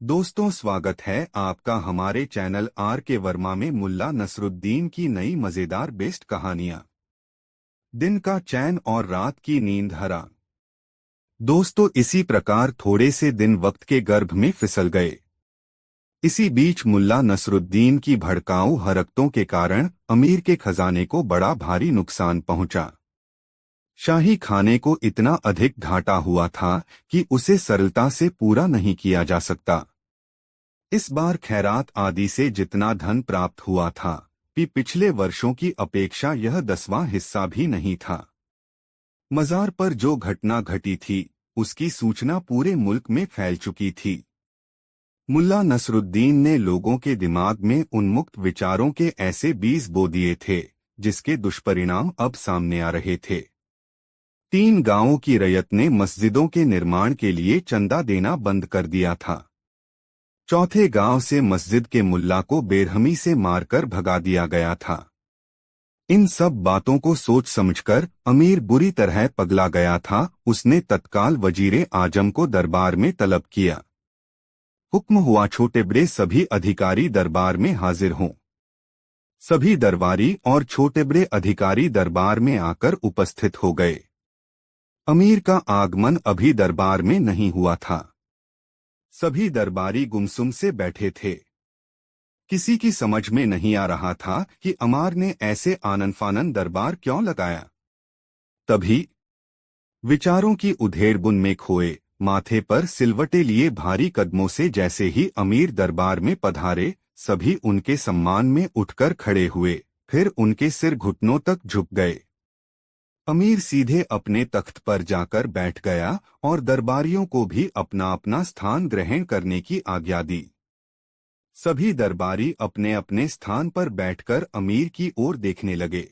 दोस्तों, स्वागत है आपका हमारे चैनल आर के वर्मा में मुल्ला नसरुद्दीन की नई मजेदार बेस्ट कहानियां। दिन का चैन और रात की नींद हराम। दोस्तों, इसी प्रकार थोड़े से दिन वक्त के गर्भ में फिसल गए। इसी बीच मुल्ला नसरुद्दीन की भड़काऊ हरकतों के कारण अमीर के खजाने को बड़ा भारी नुकसान पहुंचा। शाही खाने को इतना अधिक घाटा हुआ था कि उसे सरलता से पूरा नहीं किया जा सकता। इस बार खैरात आदि से जितना धन प्राप्त हुआ था, पिछले वर्षों की अपेक्षा यह 10वां हिस्सा भी नहीं था। मजार पर जो घटना घटी थी, उसकी सूचना पूरे मुल्क में फैल चुकी थी। मुल्ला नसरुद्दीन ने लोगों के दिमाग में उन्मुक्त विचारों के ऐसे बीज बो दिए थे, जिसके दुष्परिणाम अब सामने आ रहे थे। 3 गांवों की रयत ने मस्जिदों के निर्माण के लिए चंदा देना बंद कर दिया था। चौथे गांव से मस्जिद के मुल्ला को बेरहमी से मारकर भगा दिया गया था। इन सब बातों को सोच समझकर अमीर बुरी तरह पगला गया था। उसने तत्काल वजीरे आजम को दरबार में तलब किया। हुक्म हुआ, छोटे बड़े सभी अधिकारी दरबार में हाजिर हों। सभी दरबारी और छोटे बड़े अधिकारी दरबार में आकर उपस्थित हो गए। अमीर का आगमन अभी दरबार में नहीं हुआ था। सभी दरबारी गुमसुम से बैठे थे। किसी की समझ में नहीं आ रहा था कि अमार ने ऐसे आनन फानन दरबार क्यों लगाया। तभी विचारों की उधेड़बुन में खोए, माथे पर सिलवटे लिए भारी कदमों से जैसे ही अमीर दरबार में पधारे, सभी उनके सम्मान में उठकर खड़े हुए, फिर उनके सिर घुटनों तक झुक गए। अमीर सीधे अपने तख्त पर जाकर बैठ गया और दरबारियों को भी अपना अपना स्थान ग्रहण करने की आज्ञा दी। सभी दरबारी अपने अपने स्थान पर बैठकर अमीर की ओर देखने लगे।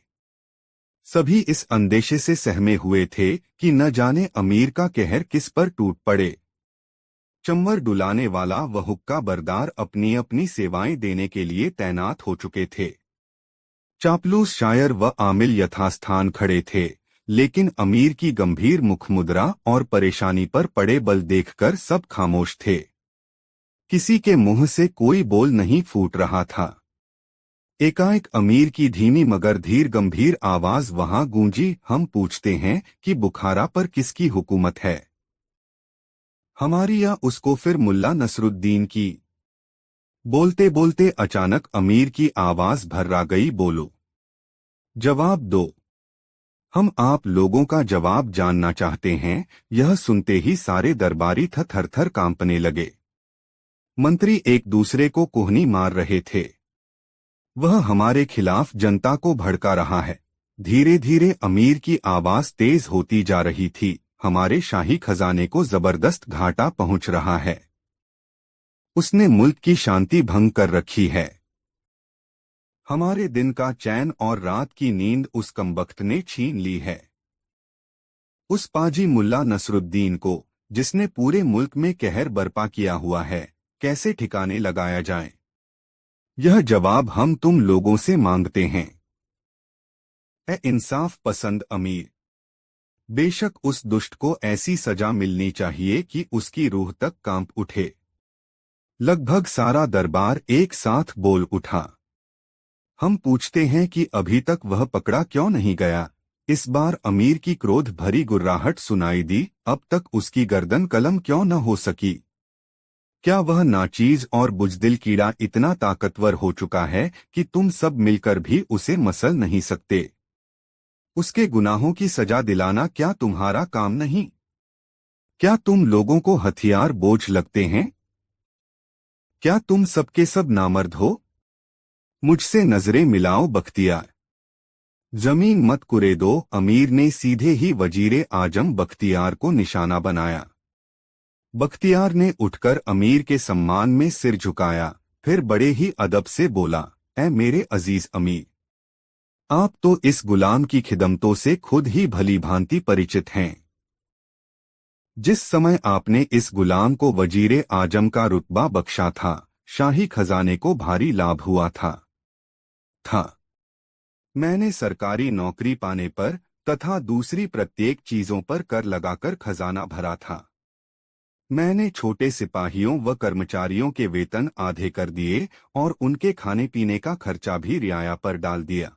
सभी इस अंदेशे से सहमे हुए थे कि न जाने अमीर का कहर किस पर टूट पड़े। चंवर डुलाने वाला व हुक्का बरदार अपनी अपनी सेवाएं देने के लिए तैनात हो चुके थे। चापलूस शायर व आमिल यथास्थान खड़े थे, लेकिन अमीर की गंभीर मुखमुद्रा और परेशानी पर पड़े बल देखकर सब खामोश थे। किसी के मुंह से कोई बोल नहीं फूट रहा था। एकाएक अमीर की धीमी मगर धीर गंभीर आवाज वहां गूंजी, हम पूछते हैं कि बुखारा पर किसकी हुकूमत है, हमारी या उसको? फिर मुल्ला नसरुद्दीन की। बोलते बोलते अचानक अमीर की आवाज भर्रा गई, बोलो, जवाब दो। हम आप लोगों का जवाब जानना चाहते हैं। यह सुनते ही सारे दरबारी थर-थर कांपने लगे। मंत्री एक दूसरे को कोहनी मार रहे थे। वह हमारे खिलाफ जनता को भड़का रहा है। धीरे धीरे अमीर की आवाज तेज होती जा रही थी, हमारे शाही खजाने को जबरदस्त घाटा पहुंच रहा है। उसने मुल्क की शांति भंग कर रखी है। हमारे दिन का चैन और रात की नींद उस कमबख्त ने छीन ली है। उस पाजी मुल्ला नसरुद्दीन को, जिसने पूरे मुल्क में कहर बर्पा किया हुआ है, कैसे ठिकाने लगाया जाए? यह जवाब हम तुम लोगों से मांगते हैं। ए इंसाफ पसंद अमीर, बेशक उस दुष्ट को ऐसी सजा मिलनी चाहिए कि उसकी रूह तक कांप उठे। लगभग सारा दरबार एक साथ बोल उठा। हम पूछते हैं कि अभी तक वह पकड़ा क्यों नहीं गया? इस बार अमीर की क्रोध भरी गुर्राहट सुनाई दी, अब तक उसकी गर्दन कलम क्यों न हो सकी? क्या वह नाचीज और बुजदिल कीड़ा इतना ताकतवर हो चुका है कि तुम सब मिलकर भी उसे मसल नहीं सकते? उसके गुनाहों की सजा दिलाना क्या तुम्हारा काम नहीं? क्या तुम लोगों को हथियार बोझ लगते हैं? क्या तुम सबके सब नामर्द हो? मुझसे नजरें मिलाओ बख्तियार। जमीन मत कुरेदो। अमीर ने सीधे ही वजीरे आजम बख्तियार को निशाना बनाया। बख्तियार ने उठकर अमीर के सम्मान में सिर झुकाया, फिर बड़े ही अदब से बोला, ऐ मेरे अजीज अमीर, आप तो इस गुलाम की खिदमतों से खुद ही भली भांति परिचित हैं। जिस समय आपने इस गुलाम को वजीरे आजम का रुतबा बख्शा था, शाही खजाने को भारी लाभ हुआ था। मैंने सरकारी नौकरी पाने पर तथा दूसरी प्रत्येक चीजों पर कर लगाकर खजाना भरा था। मैंने छोटे सिपाहियों व कर्मचारियों के वेतन आधे कर दिए और उनके खाने पीने का खर्चा भी रियाया पर डाल दिया।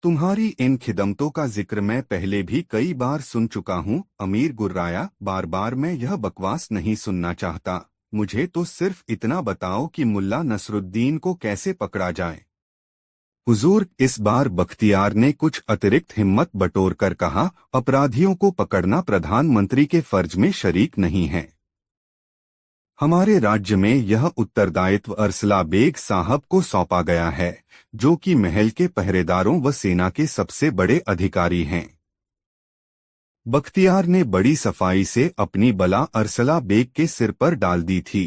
तुम्हारी इन खिदमतों का जिक्र मैं पहले भी कई बार सुन चुका हूँ। अमीर गुर्राया, बार बार मैं यह बकवास नहीं सुनना चाहता। मुझे तो सिर्फ इतना बताओ कि मुल्ला नसरुद्दीन को कैसे पकड़ा जाए। हुजूर, इस बार बख्तियार ने कुछ अतिरिक्त हिम्मत बटोर कर कहा, अपराधियों को पकड़ना प्रधानमंत्री के फर्ज में शरीक नहीं है। हमारे राज्य में यह उत्तरदायित्व अरसला बेग साहब को सौंपा गया है, जो कि महल के पहरेदारों व सेना के सबसे बड़े अधिकारी हैं। बख्तियार ने बड़ी सफाई से अपनी बला अरसला बेग के सिर पर डाल दी थी।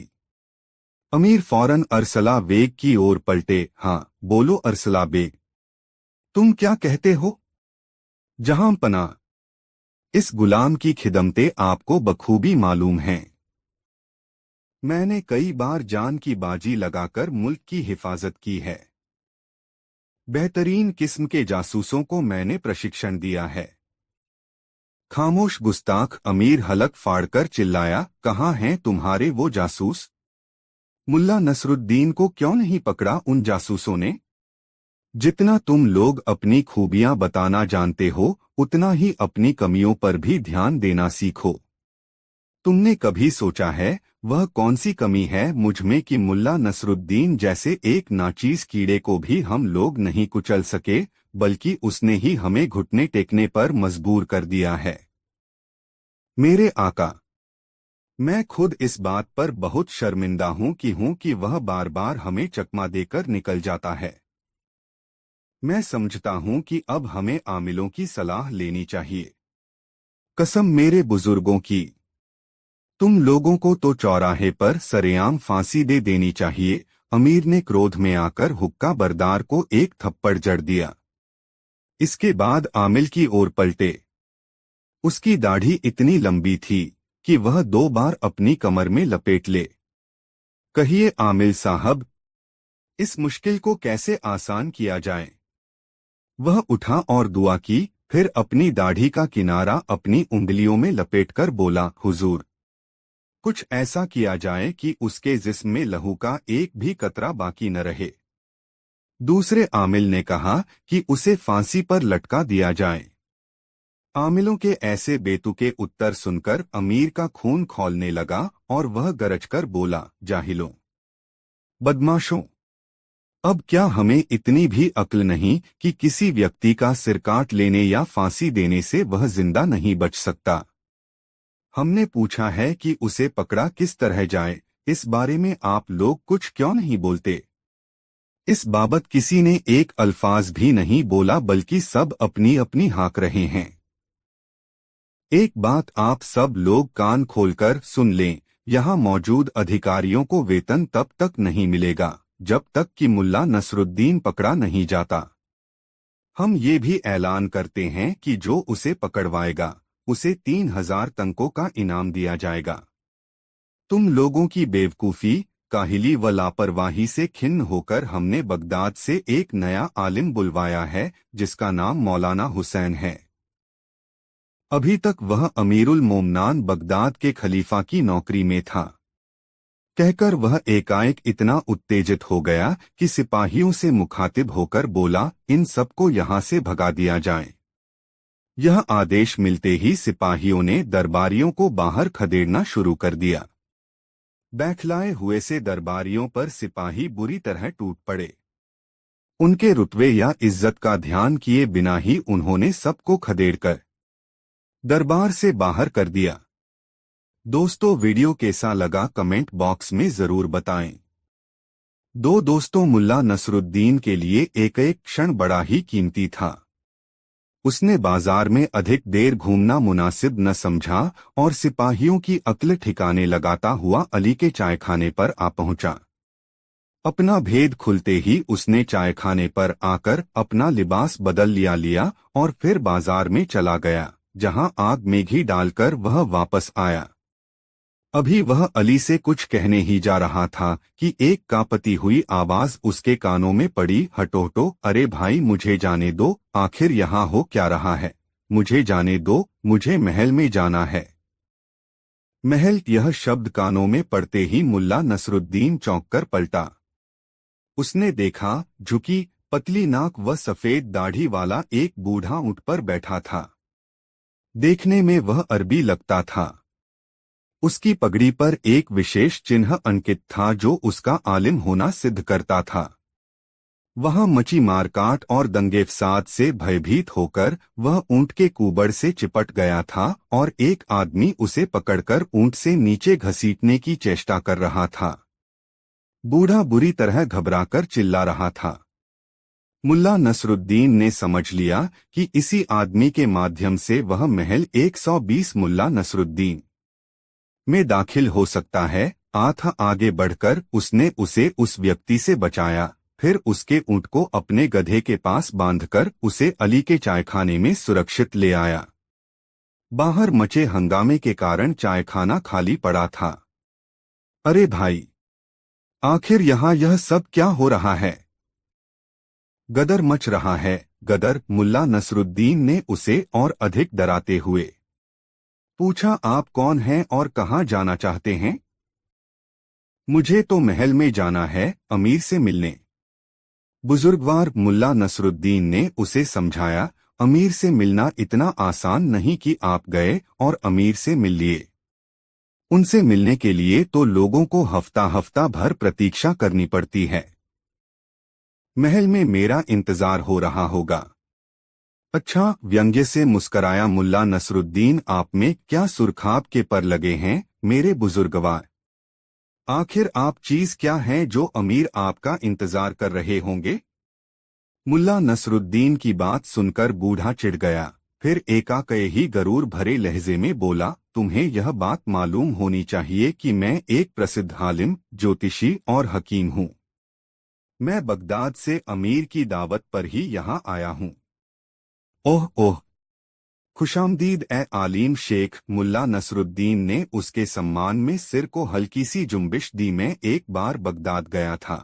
अमीर फौरन अरसला बेग की ओर पलटे। हाँ, बोलो अरसला बेग, तुम क्या कहते हो? जहां पना, इस गुलाम की खिदमतें आपको बखूबी मालूम हैं। मैंने कई बार जान की बाजी लगाकर मुल्क की हिफाजत की है। बेहतरीन किस्म के जासूसों को मैंने प्रशिक्षण दिया है। खामोश गुस्ताख, अमीर हलक फाड़कर चिल्लाया, कहाँ हैं तुम्हारे वो जासूस? मुल्ला नसरुद्दीन को क्यों नहीं पकड़ा उन जासूसों ने? जितना तुम लोग अपनी खूबियां बताना जानते हो, उतना ही अपनी कमियों पर भी ध्यान देना सीखो। तुमने कभी सोचा है वह कौन सी कमी है मुझ में कि मुल्ला नसरुद्दीन जैसे एक नाचीज कीड़े को भी हम लोग नहीं कुचल सके, बल्कि उसने ही हमें घुटने टेकने पर मजबूर कर दिया है। मेरे आका, मैं खुद इस बात पर बहुत शर्मिंदा हूं कि वह बार बार हमें चकमा देकर निकल जाता है। मैं समझता हूं कि अब हमें आमिलों की सलाह लेनी चाहिए। कसम मेरे बुजुर्गों की, तुम लोगों को तो चौराहे पर सरेआम फांसी दे देनी चाहिए। अमीर ने क्रोध में आकर हुक्का बरदार को एक थप्पड़ जड़ दिया। इसके बाद आमिल की ओर पलटे। उसकी दाढ़ी इतनी लंबी थी कि वह 2 बार अपनी कमर में लपेट ले। कहिए आमिल साहब, इस मुश्किल को कैसे आसान किया जाए? वह उठा और दुआ की, फिर अपनी दाढ़ी का किनारा अपनी उंगलियों में लपेटकर बोला, हुजूर, कुछ ऐसा किया जाए कि उसके जिस्म में लहू का एक भी कतरा बाकी न रहे। दूसरे आमिल ने कहा कि उसे फांसी पर लटका दिया जाए। आमिलों के ऐसे बेतुके उत्तर सुनकर अमीर का खून खौलने लगा और वह गरजकर बोला, जाहिलों, बदमाशों, अब क्या हमें इतनी भी अक्ल नहीं कि किसी व्यक्ति का सिर काट लेने या फांसी देने से वह जिंदा नहीं बच सकता? हमने पूछा है कि उसे पकड़ा किस तरह जाए, इस बारे में आप लोग कुछ क्यों नहीं बोलते? इस बाबत किसी ने एक अल्फाज भी नहीं बोला, बल्कि सब अपनी अपनी हाँक रहे हैं। एक बात आप सब लोग कान खोलकर सुन लें, यहाँ मौजूद अधिकारियों को वेतन तब तक नहीं मिलेगा जब तक कि मुल्ला नसरुद्दीन पकड़ा नहीं जाता। हम ये भी ऐलान करते हैं कि जो उसे पकड़वाएगा उसे 3000 तंकों का इनाम दिया जाएगा। तुम लोगों की बेवकूफ़ी, काहिली व लापरवाही से खिन्न होकर हमने बगदाद से एक नया आलिम बुलवाया है, जिसका नाम मौलाना हुसैन है। अभी तक वह अमीरुल मोमनान बगदाद के खलीफा की नौकरी में था। कहकर वह एकाएक इतना उत्तेजित हो गया कि सिपाहियों से मुखातिब होकर बोला, इन सबको यहाँ से भगा दिया जाए। यह आदेश मिलते ही सिपाहियों ने दरबारियों को बाहर खदेड़ना शुरू कर दिया। बौखलाए हुए से दरबारियों पर सिपाही बुरी तरह टूट पड़े। उनके रुतबे या इज्जत का ध्यान किए बिना ही उन्होंने सबको खदेड़कर दरबार से बाहर कर दिया। दोस्तों, वीडियो कैसा लगा कमेंट बॉक्स में जरूर बताएं। दोस्तों, मुल्ला नसरुद्दीन के लिए एक एक क्षण बड़ा ही कीमती था। उसने बाजार में अधिक देर घूमना मुनासिब न समझा और सिपाहियों की अक्ल ठिकाने लगाता हुआ अली के चायखाने पर आ पहुंचा। अपना भेद खुलते ही उसने चायखाने पर आकर अपना लिबास बदल लिया और फिर बाजार में चला गया, जहां आग में घी डालकर वह वापस आया। अभी वह अली से कुछ कहने ही जा रहा था कि एक कांपती हुई आवाज उसके कानों में पड़ी, हटो, अरे भाई मुझे जाने दो, आखिर यहाँ हो क्या रहा है? मुझे जाने दो, मुझे महल में जाना है। महल, यह शब्द कानों में पड़ते ही मुल्ला नसरुद्दीन चौंककर पलटा। उसने देखा, झुकी पतली नाक व सफेद दाढ़ी वाला एक बूढ़ा ऊंट पर बैठा था। देखने में वह अरबी लगता था। उसकी पगड़ी पर एक विशेष चिन्ह अंकित था जो उसका आलिम होना सिद्ध करता था। वहां मची मारकाट और दंगे फसाद से भयभीत होकर वह ऊंट के कुबड़ से चिपट गया था और एक आदमी उसे पकड़कर ऊंट से नीचे घसीटने की चेष्टा कर रहा था। बूढ़ा बुरी तरह घबराकर चिल्ला रहा था। मुल्ला नसरुद्दीन ने समझ लिया कि इसी आदमी के माध्यम से वह महल 120 मुल्ला नसरुद्दीन में दाखिल हो सकता है। आगे बढ़कर उसने उसे उस व्यक्ति से बचाया, फिर उसके ऊंट को अपने गधे के पास बांधकर उसे अली के चायखाने में सुरक्षित ले आया। बाहर मचे हंगामे के कारण चायखाना खाली पड़ा था। अरे भाई, आखिर यहाँ यह सब क्या हो रहा है? गदर मच रहा है। गदर, मुल्ला नसरुद्दीन ने उसे और अधिक डराते हुए पूछा। आप कौन हैं और कहाँ जाना चाहते हैं? मुझे तो महल में जाना है, अमीर से मिलने। बुजुर्गवार मुल्ला नसरुद्दीन ने उसे समझाया। अमीर से मिलना इतना आसान नहीं कि आप गए और अमीर से मिल लिए। उनसे मिलने के लिए तो लोगों को हफ्ता हफ्ता भर प्रतीक्षा करनी पड़ती है। महल में मेरा इंतजार हो रहा होगा। अच्छा, व्यंग्य से मुस्कराया मुल्ला नसरुद्दीन। आप में क्या सुरखाब के पर लगे हैं मेरे बुजुर्गवार? आखिर आप चीज क्या हैं जो अमीर आपका इंतजार कर रहे होंगे? मुल्ला नसरुद्दीन की बात सुनकर बूढ़ा चिढ़ गया। फिर एकाएक गरूर भरे लहजे में बोला, तुम्हें यह बात मालूम होनी चाहिए कि मैं एक प्रसिद्ध आलिम, ज्योतिषी और हकीम हूँ। मैं बगदाद से अमीर की दावत पर ही यहाँ आया हूँ। ओह ओह, खुशामदीद ए आलिम शेख। मुल्ला नसरुद्दीन ने उसके सम्मान में सिर को हल्की सी जुम्बिश दी। मैं एक बार बगदाद गया था।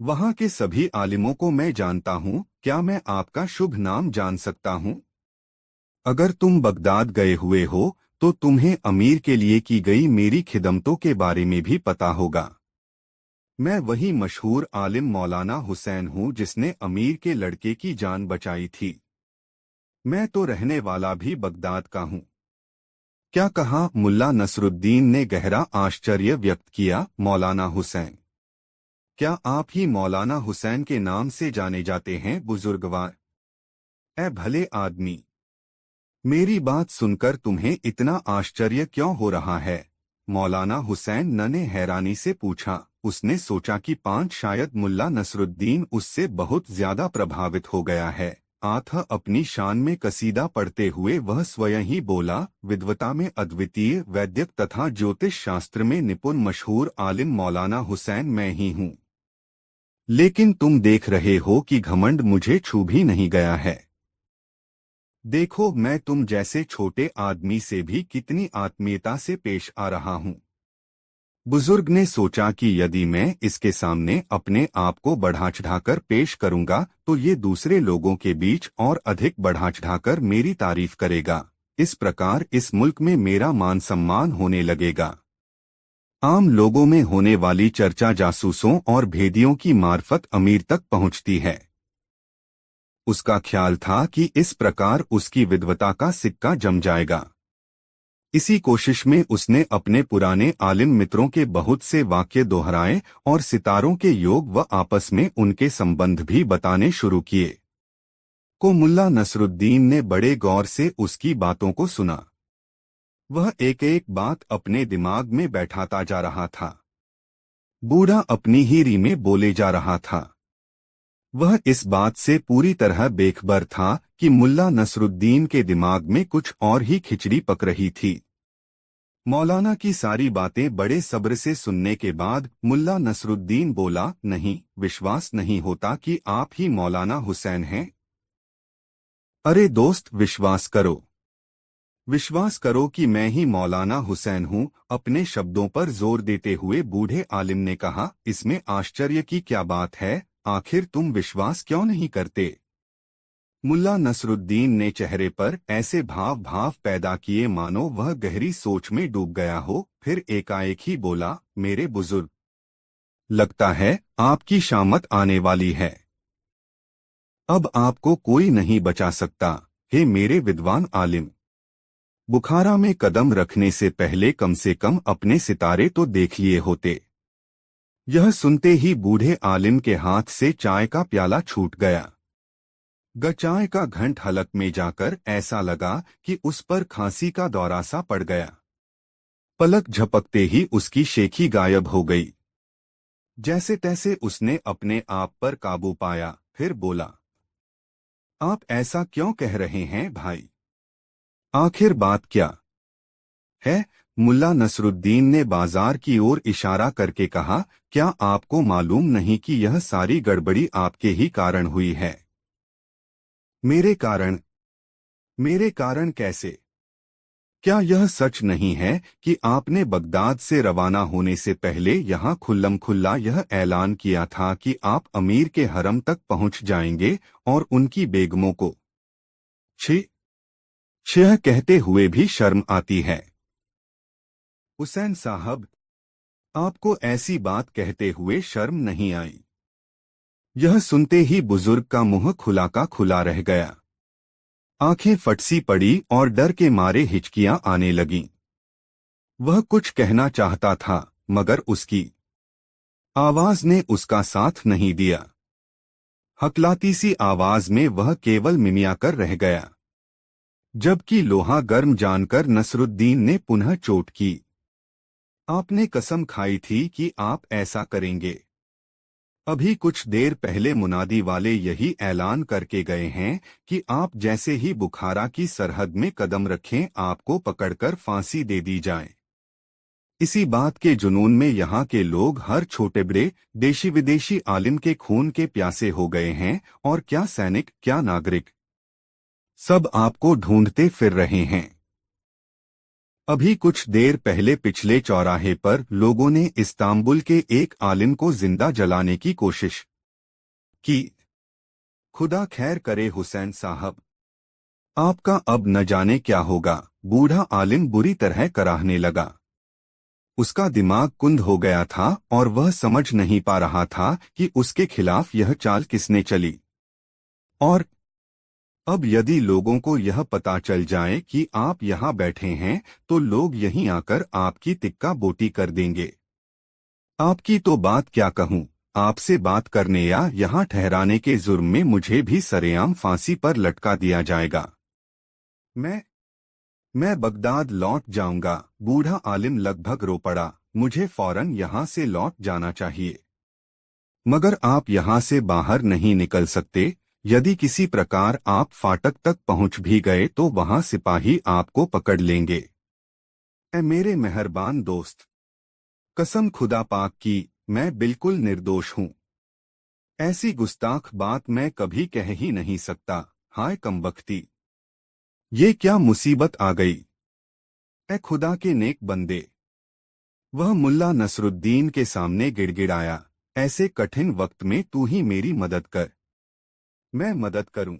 वहाँ के सभी आलिमों को मैं जानता हूँ। क्या मैं आपका शुभ नाम जान सकता हूँ? अगर तुम बगदाद गए हुए हो तो तुम्हें अमीर के लिए की गई मेरी खिदमतों के बारे में भी पता होगा। मैं वही मशहूर आलिम मौलाना हुसैन हूँ जिसने अमीर के लड़के की जान बचाई थी। मैं तो रहने वाला भी बगदाद का हूँ। क्या कहा? मुल्ला नसरुद्दीन ने गहरा आश्चर्य व्यक्त किया। मौलाना हुसैन? क्या आप ही मौलाना हुसैन के नाम से जाने जाते हैं बुजुर्गवार? ए भले आदमी, मेरी बात सुनकर तुम्हें इतना आश्चर्य क्यों हो रहा है? मौलाना हुसैन ने हैरानी से पूछा। उसने सोचा कि शायद मुल्ला नसरुद्दीन उससे बहुत ज्यादा प्रभावित हो गया है। अपनी शान में कसीदा पढ़ते हुए वह स्वयं ही बोला, विद्वता में अद्वितीय, वैद्यक तथा ज्योतिष शास्त्र में निपुण मशहूर आलिम मौलाना हुसैन मैं ही हूँ। लेकिन तुम देख रहे हो कि घमंड मुझे छू भी नहीं गया है। देखो, मैं तुम जैसे छोटे आदमी से भी कितनी आत्मीयता से पेश आ रहा हूँ। बुजुर्ग ने सोचा कि यदि मैं इसके सामने अपने आप को बढ़ा चढ़ाकर पेश करूंगा तो ये दूसरे लोगों के बीच और अधिक बढ़ा चढ़ाकर मेरी तारीफ करेगा। इस प्रकार इस मुल्क में मेरा मान सम्मान होने लगेगा। आम लोगों में होने वाली चर्चा जासूसों और भेदियों की मार्फत अमीर तक पहुंचती है। उसका ख्याल था कि इस प्रकार उसकी विद्वता का सिक्का जम जाएगा। इसी कोशिश में उसने अपने पुराने आलिम मित्रों के बहुत से वाक्य दोहराए और सितारों के योग व आपस में उनके संबंध भी बताने शुरू किए। मुल्ला नसरुद्दीन ने बड़े गौर से उसकी बातों को सुना। वह एक एक बात अपने दिमाग में बैठाता जा रहा था। बूढ़ा अपनी ही री में बोले जा रहा था। वह इस बात से पूरी तरह बेखबर था कि मुल्ला नसरुद्दीन के दिमाग में कुछ और ही खिचड़ी पक रही थी। मौलाना की सारी बातें बड़े सब्र से सुनने के बाद मुल्ला नसरुद्दीन बोला, नहीं, विश्वास नहीं होता कि आप ही मौलाना हुसैन हैं। अरे दोस्त, विश्वास करो। विश्वास करो कि मैं ही मौलाना हुसैन हूँ। अपने शब्दों पर जोर देते हुए बूढ़े आलिम ने कहा, इसमें आश्चर्य की क्या बात है? आखिर तुम विश्वास क्यों नहीं करते? मुल्ला नसरुद्दीन ने चेहरे पर ऐसे भाव भाव पैदा किए मानो वह गहरी सोच में डूब गया हो, फिर एकाएक ही बोला, मेरे बुजुर्ग, लगता है आपकी शामत आने वाली है। अब आपको कोई नहीं बचा सकता। हे मेरे विद्वान आलिम, बुखारा में कदम रखने से पहले कम से कम अपने सितारे तो देख लिए होते। यह सुनते ही बूढ़े आलिम के हाथ से चाय का प्याला छूट गया। चाय का घंट हलक में जाकर ऐसा लगा कि उस पर खांसी का दौरा सा पड़ गया। पलक झपकते ही उसकी शेखी गायब हो गई। जैसे तैसे उसने अपने आप पर काबू पाया, फिर बोला, आप ऐसा क्यों कह रहे हैं भाई? आखिर बात क्या है? मुल्ला नसरुद्दीन ने बाजार की ओर इशारा करके कहा, क्या आपको मालूम नहीं कि यह सारी गड़बड़ी आपके ही कारण हुई है? मेरे कारण? मेरे कारण कैसे? क्या यह सच नहीं है कि आपने बगदाद से रवाना होने से पहले यहाँ खुल्लम खुल्ला यह ऐलान किया था कि आप अमीर के हरम तक पहुँच जाएंगे और उनकी बेगमों को छी छह कहते हुए भी शर्म आती है? हुसैन साहब, आपको ऐसी बात कहते हुए शर्म नहीं आई? यह सुनते ही बुजुर्ग का मुंह खुला का खुला रह गया। आंखें फटसी पड़ी और डर के मारे हिचकियां आने लगीं। वह कुछ कहना चाहता था, मगर उसकी आवाज ने उसका साथ नहीं दिया। हकलाती सी आवाज में वह केवल मिमियाकर रह गया। जबकि लोहा गर्म जानकर नसरुद्दीन ने पुनः चोट की। आपने कसम खाई थी कि आप ऐसा करेंगे। अभी कुछ देर पहले मुनादी वाले यही ऐलान करके गए हैं कि आप जैसे ही बुखारा की सरहद में कदम रखें आपको पकड़कर फांसी दे दी जाए। इसी बात के जुनून में यहाँ के लोग हर छोटे बड़े देशी विदेशी आलिम के खून के प्यासे हो गए हैं, और क्या सैनिक क्या नागरिक, सब आपको ढूंढते फिर रहे हैं। अभी कुछ देर पहले पिछले चौराहे पर लोगों ने इस्तांबुल के एक आलिम को जिंदा जलाने की कोशिश की। खुदा खैर करे हुसैन साहब, आपका अब न जाने क्या होगा। बूढ़ा आलिम बुरी तरह कराहने लगा। उसका दिमाग कुंद हो गया था और वह समझ नहीं पा रहा था कि उसके खिलाफ यह चाल किसने चली। और अब यदि लोगों को यह पता चल जाए कि आप यहाँ बैठे हैं तो लोग यहीं आकर आपकी तिक्का बोटी कर देंगे। आपकी तो बात क्या कहूँ, आपसे बात करने या यहाँ ठहराने के जुर्म में मुझे भी सरेआम फांसी पर लटका दिया जाएगा। मैं बगदाद लौट जाऊंगा। बूढ़ा आलिम लगभग रो पड़ा, मुझे फौरन यहाँ से लौट जाना चाहिए। मगर आप यहाँ से बाहर नहीं निकल सकते। यदि किसी प्रकार आप फाटक तक पहुँच भी गए तो वहाँ सिपाही आपको पकड़ लेंगे। ऐ मेरे मेहरबान दोस्त, कसम खुदा पाक की, मैं बिल्कुल निर्दोष हूँ। ऐसी गुस्ताख बात मैं कभी कह ही नहीं सकता। हाय कमबख्ती, ये क्या मुसीबत आ गई। ऐ खुदा के नेक बंदे, वह मुल्ला नसरुद्दीन के सामने गिड़गिड़ाया, ऐसे कठिन वक्त में तू ही मेरी मदद कर। मैं मदद करूं?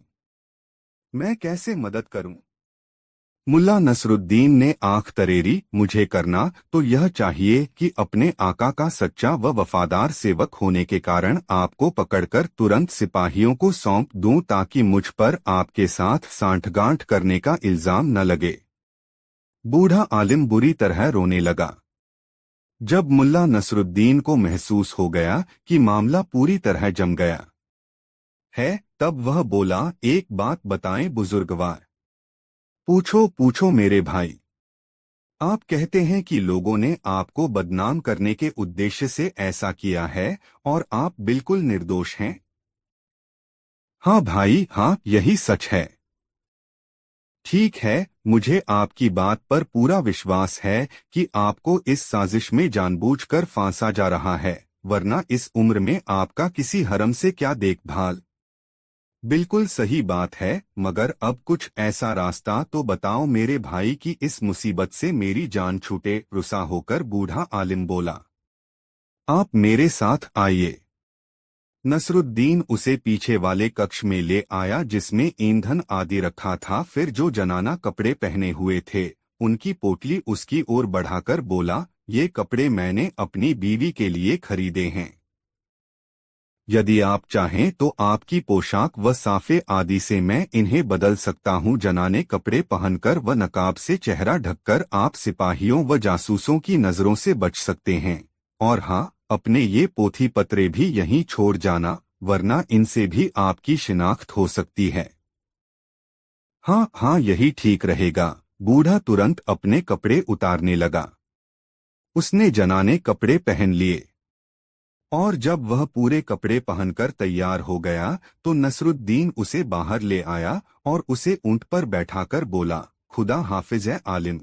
मैं कैसे मदद करूं? मुल्ला नसरुद्दीन ने आंख तरेरी, मुझे करना तो यह चाहिए कि अपने आका का सच्चा व वफादार सेवक होने के कारण आपको पकड़कर तुरंत सिपाहियों को सौंप दूं ताकि मुझ पर आपके साथ सांठगांठ करने का इल्जाम न लगे। बूढ़ा आलिम बुरी तरह रोने लगा। जब मुल्ला नसरुद्दीन को महसूस हो गया कि मामला पूरी तरह जम गया है, तब वह बोला, एक बात बताएं बुजुर्गवार। पूछो पूछो मेरे भाई। आप कहते हैं कि लोगों ने आपको बदनाम करने के उद्देश्य से ऐसा किया है और आप बिल्कुल निर्दोष हैं। हाँ भाई हाँ, यही सच है। ठीक है, मुझे आपकी बात पर पूरा विश्वास है कि आपको इस साजिश में जानबूझकर फांसा जा रहा है, वरना इस उम्र में आपका किसी हरम से क्या देखभाल। बिल्कुल सही बात है, मगर अब कुछ ऐसा रास्ता तो बताओ मेरे भाई की इस मुसीबत से मेरी जान छूटे। रुसा होकर बूढ़ा आलिम बोला, आप मेरे साथ आइए। नसरुद्दीन उसे पीछे वाले कक्ष में ले आया जिसमें ईंधन आदि रखा था। फिर जो जनाना कपड़े पहने हुए थे उनकी पोटली उसकी ओर बढ़ाकर बोला, ये कपड़े मैंने अपनी बीवी के लिए खरीदे हैं। यदि आप चाहें तो आपकी पोशाक व साफे आदि से मैं इन्हें बदल सकता हूं। जनाने कपड़े पहनकर व नकाब से चेहरा ढककर आप सिपाहियों व जासूसों की नजरों से बच सकते हैं। और हाँ, अपने ये पोथी पत्रे भी यहीं छोड़ जाना, वरना इनसे भी आपकी शिनाख्त हो सकती है। हाँ हाँ, यही ठीक रहेगा। बूढ़ा तुरंत अपने कपड़े उतारने लगा। उसने जनाने कपड़े पहन लिए और जब वह पूरे कपड़े पहनकर तैयार हो गया तो नसरुद्दीन उसे बाहर ले आया और उसे ऊंट पर बैठाकर बोला, खुदा हाफिज है आलिम।